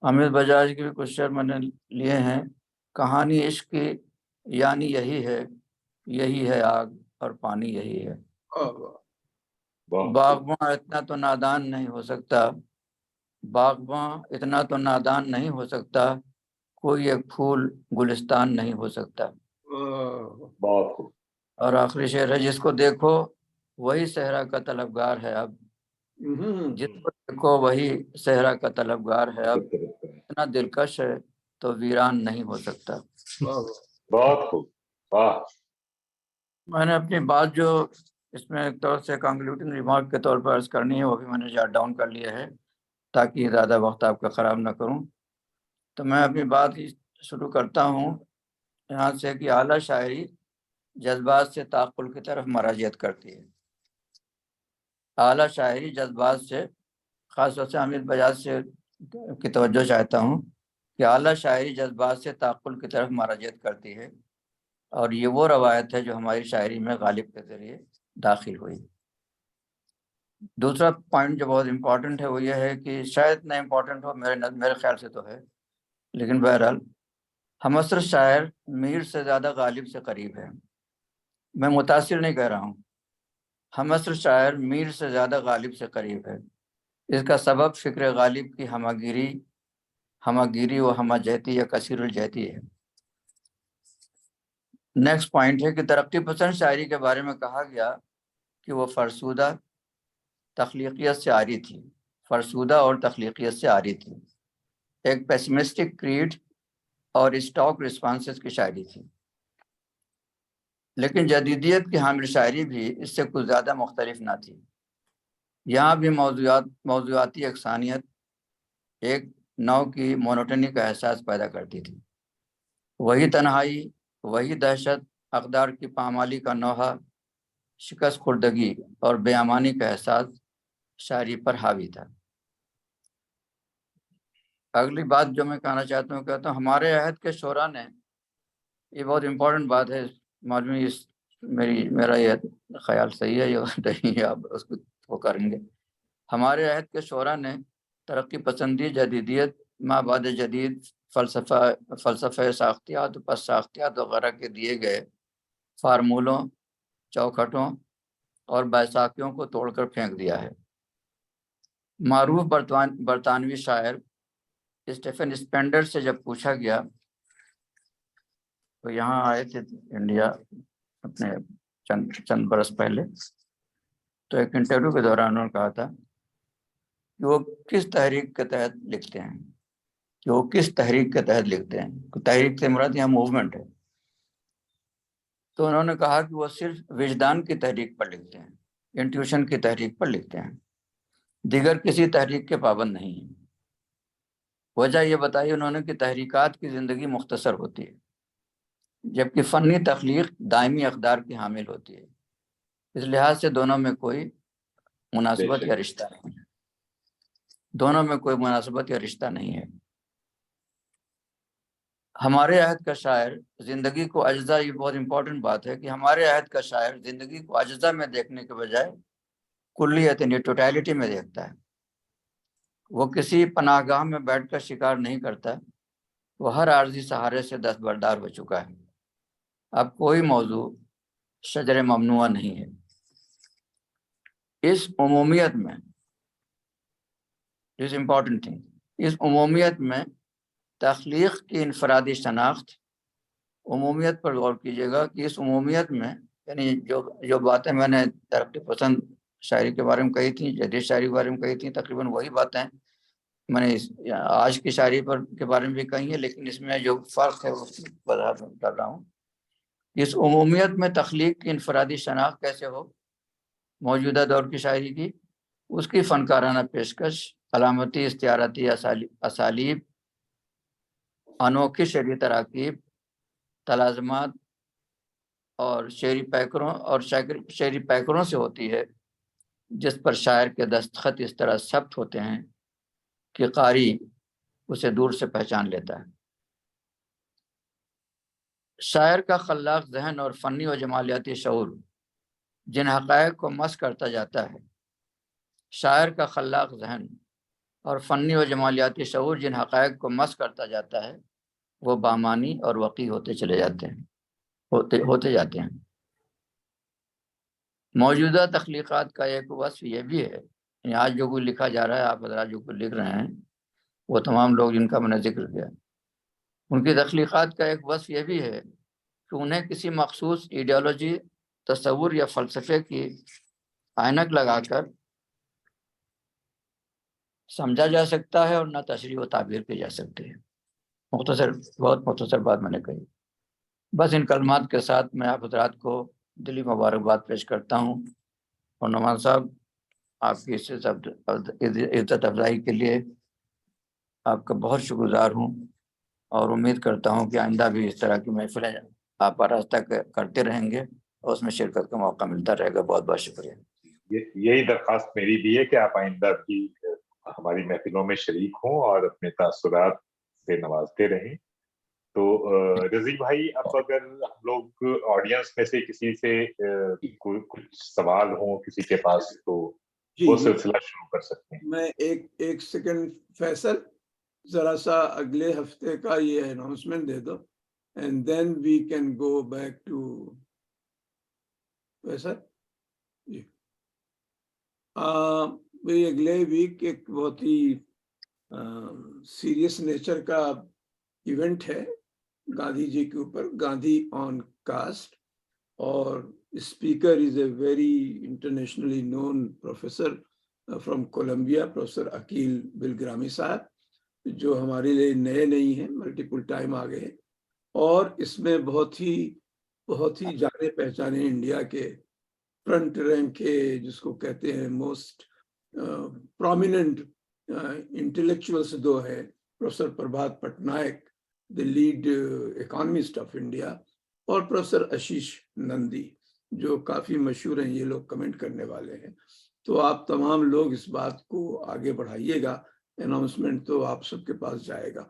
अमित बजाज के भी कुछ शेर मैंने लिए हैं। कहानी इश्क की यानी यही है आग और पानी यही है, बागबां इतना तो नादान नहीं हो सकता, बागबां इतना तो नादान नहीं हो सकता, कोई एक फूल गुलिस्तान नहीं हो सकता। और आखिरी शेर है, जिसको देखो वही सहरा का तलबगार है अब, जिसको देखो वही सहरा का तलबगार है अब, इतना दिलकश है तो वीरान नहीं हो सकता। बहुत खूब, वाह। मैंने अपनी बात जो इसमें एक तौर से कंक्लूडिंग रिमार्क के तौर पर अर्ज करनी है वो भी मैंने जॉट डाउन कर लिया है ताकि ज़्यादा वक्त आपका ख़राब ना करूं। तो मैं अपनी बात ही शुरू करता हूं यहाँ से कि आला शायरी जज्बात से ताक़ुल की तरफ मराजियत करती है। आला शायरी जज्बात से, ख़ास तौर से अमित बजाज से की तवज्जो चाहता हूँ कि आला शायरी जज्बात से ताक़ुल की तरफ मराजियत करती है, और ये वो रवायत है जो हमारी शायरी में गालिब के ज़रिए दाखिल हुई। दूसरा पॉइंट जो बहुत इम्पोर्टेंट है वो ये है कि शायद इतना इम्पोर्टेंट हो, मेरे ख्याल से तो है, लेकिन बहरहाल हमअसर शायर मीर से ज़्यादा गालिब से करीब है। मैं मुतासिर नहीं कह रहा हूँ, हमअसर शायर मीर से ज़्यादा गालिब से करीब है। इसका सबब फ़िक्र गालिब की हमागिरी व हमाजहती या कसीरुल जहती है। नेक्स्ट पॉइंट है कि तरक्की पसंद शायरी के बारे में कहा गया कि वो फरसूदा तख्लीकियत से आरी थी, फरसूदा और तख्लीकियत से आरी थी, एक पेसिमिस्टिक क्रीड और स्टॉक रिस्पॉन्सेस की शायरी थी। लेकिन जदीदियत की हामिल शायरी भी इससे कुछ ज़्यादा मुख्तलिफ ना थी। यहाँ भी मौज़ूआती यकसानियत एक नौ की मोनोटनी का एहसास पैदा करती थी। वही तन्हाई, वही दहशत, अक़दार की पामाली का नोहा, शिकस्त खुर्दगी और बेअमानी का एहसास शायरी पर हावी था। अगली बात जो मैं कहना चाहता हूँ, हमारे अहद के शोरा ने, ये बहुत इम्पोर्टेंट बात है, मालूम इस मेरा ये ख्याल सही है या नहीं, आप उसको वो करेंगे। हमारे अहद के शोरा ने तरक्की पसंदी, जदीदियत, माबाद जदीद, फ़लसफ़े साख्तियात, पस साख्तियात वगैरह के दिए गए फार्मूलों, चौखटों और बैसाखियों को तोड़कर फेंक दिया है। मारूफ बरतानवी शायर स्टीफन स्पेंडर से जब पूछा गया, तो यहाँ आए थे इंडिया अपने चंद बरस पहले, तो एक इंटरव्यू के दौरान उन्होंने कहा था कि वो किस तहरीक के तहत लिखते हैं, तहरीक से मुराद यहाँ मूवमेंट है। तो उन्होंने कहा कि वो सिर्फ विजदान की तहरीक पर लिखते हैं, इंट्यूशन की तहरीक पर लिखते हैं, दिगर किसी तहरीक के पाबंद नहीं है। वजह ये बताई उन्होंने कि तहरीकात की ज़िंदगी मुख्तसर होती है, जबकि फ़नी तख्लीक दायमी अक़दार की हामिल होती है। इस लिहाज से दोनों में कोई मुनासबत या रिश्ता नहीं है। हमारे अहद का शायर ज़िंदगी को अज्जा, ये बहुत इंपॉर्टेंट बात है कि हमारे अहद का शायर ज़िंदगी को अज्जा में देखने के बजाय कुल्लियत यानी टोटलिटी में देखता है। वो किसी पनाहगाह में बैठकर शिकार नहीं करता, वो हर आर्जी सहारे से दस्तबरदार हो चुका है। अब कोई मौजू शजर ममनुआ नहीं है। इस उमूमियत में, इस इम्पॉर्टेंट थिंग, इस उमूमियत में तख्लीक की इनफरादी शनाख्त, उमूमियत पर गौर कीजिएगा कि इस उमूमियत में, यानी जो बातें मैंने तरक्की पसंद शायरी के बारे में कही थी, जदीद शायरी के बारे में कही थी, तकरीबन वही बातें मैंने आज की शायरी के बारे में भी कही है, लेकिन इसमें जो फ़र्क है वो वजाहत कर रहा हूँ। इस उमूमियत में तख्लीक की इनफरादी शनाख्त कैसे हो मौजूदा दौर की शायरी की, उसकी फ़नकाराना पेशकश, अलामती इख्तियाराती असालीब, अनोखी शरी तराकीब, तलाज़मात और शेरी पैकरों से होती है, जिस पर शायर के दस्तखत इस तरह सख्त होते हैं कि कारी उसे दूर से पहचान लेता है। शायर का खल्लाक जहन और फ़नी व जमालियाती शऊर जिन हक़ाइक़ को मस करता जाता है, शायर का खल्लाक जहन और फ़नी व जमालियाती शऊर जिन हक़ाइक़ को मस करता जाता है, वो बामानी और वक़ी होते जाते हैं। मौजूदा तख्लीक़ात का एक वस्फ़ ये भी है, आज जो कुछ लिखा जा रहा है, आप हज़रात जो कुछ लिख रहे हैं, वो तमाम लोग जिनका मैंने जिक्र किया, उनकी तख्लीक़ात का एक वस्फ़ ये भी है कि उन्हें किसी मखसूस आइडियोलॉजी, तसव्वुर या फ़लसफ़े की ऐनक लगाकर समझा जा सकता है और न तशरीह व ताबीर की जा सकती है। बहुत मुख्तसर बात मैंने कही। बस इन कलमात के साथ मैं आप हज़रात को दिली मुबारकबाद पेश करता हूँ, और नौमान साहब, आपकी इज़्ज़त अफ़ज़ाई के लिए आपका बहुत शुक्रगुज़ार हूँ, और उम्मीद करता हूँ कि आइंदा भी इस तरह की महफ़िलें आप आरास्ता करते रहेंगे और उसमें शिरकत का मौका मिलता रहेगा। बहुत बहुत शुक्रिया। यही दरख्वास्त मेरी भी है कि आप आइंदा भी हमारी महफिलों में शरीक हों और अपने तासुरात से नवाजते रहें। तो रज़ी भाई, अब अगर हम लोग ऑडियंस में से किसी से कुछ सवाल हो किसी के पास, तो जी, वो जी। सिलसिला शुरू कर सकते हैं। मैं एक सेकंड फैसल, जरा सा अगले हफ्ते का ये अनाउंसमेंट दे दो and then we can go back to Faisal ji. भाई अगले वीक एक बहुत ही सीरियस नेचर का इवेंट है गांधी जी के ऊपर, गांधी ऑन कास्ट, और speaker is a very internationally known professor from Columbia, professor Akeel Bilgrami साहब, जो हमारे लिए नए नहीं हैं, मल्टीपल टाइम आ गए, और इसमें बहुत ही जाने पहचाने इंडिया के फ्रंट रैंक के, जिसको कहते हैं मोस्ट प्रोमिनेंट इंटेलेक्चुअल्स दो है, professor Prabhat Patnaik, the lead economist of India, और प्रोफेसर आशीष नंदी, जो काफी मशहूर हैं, ये लोग कमेंट करने वाले हैं। तो आप तमाम लोग इस बात को आगे बढ़ाइएगा, अनाउंसमेंट तो आप सबके पास जाएगा।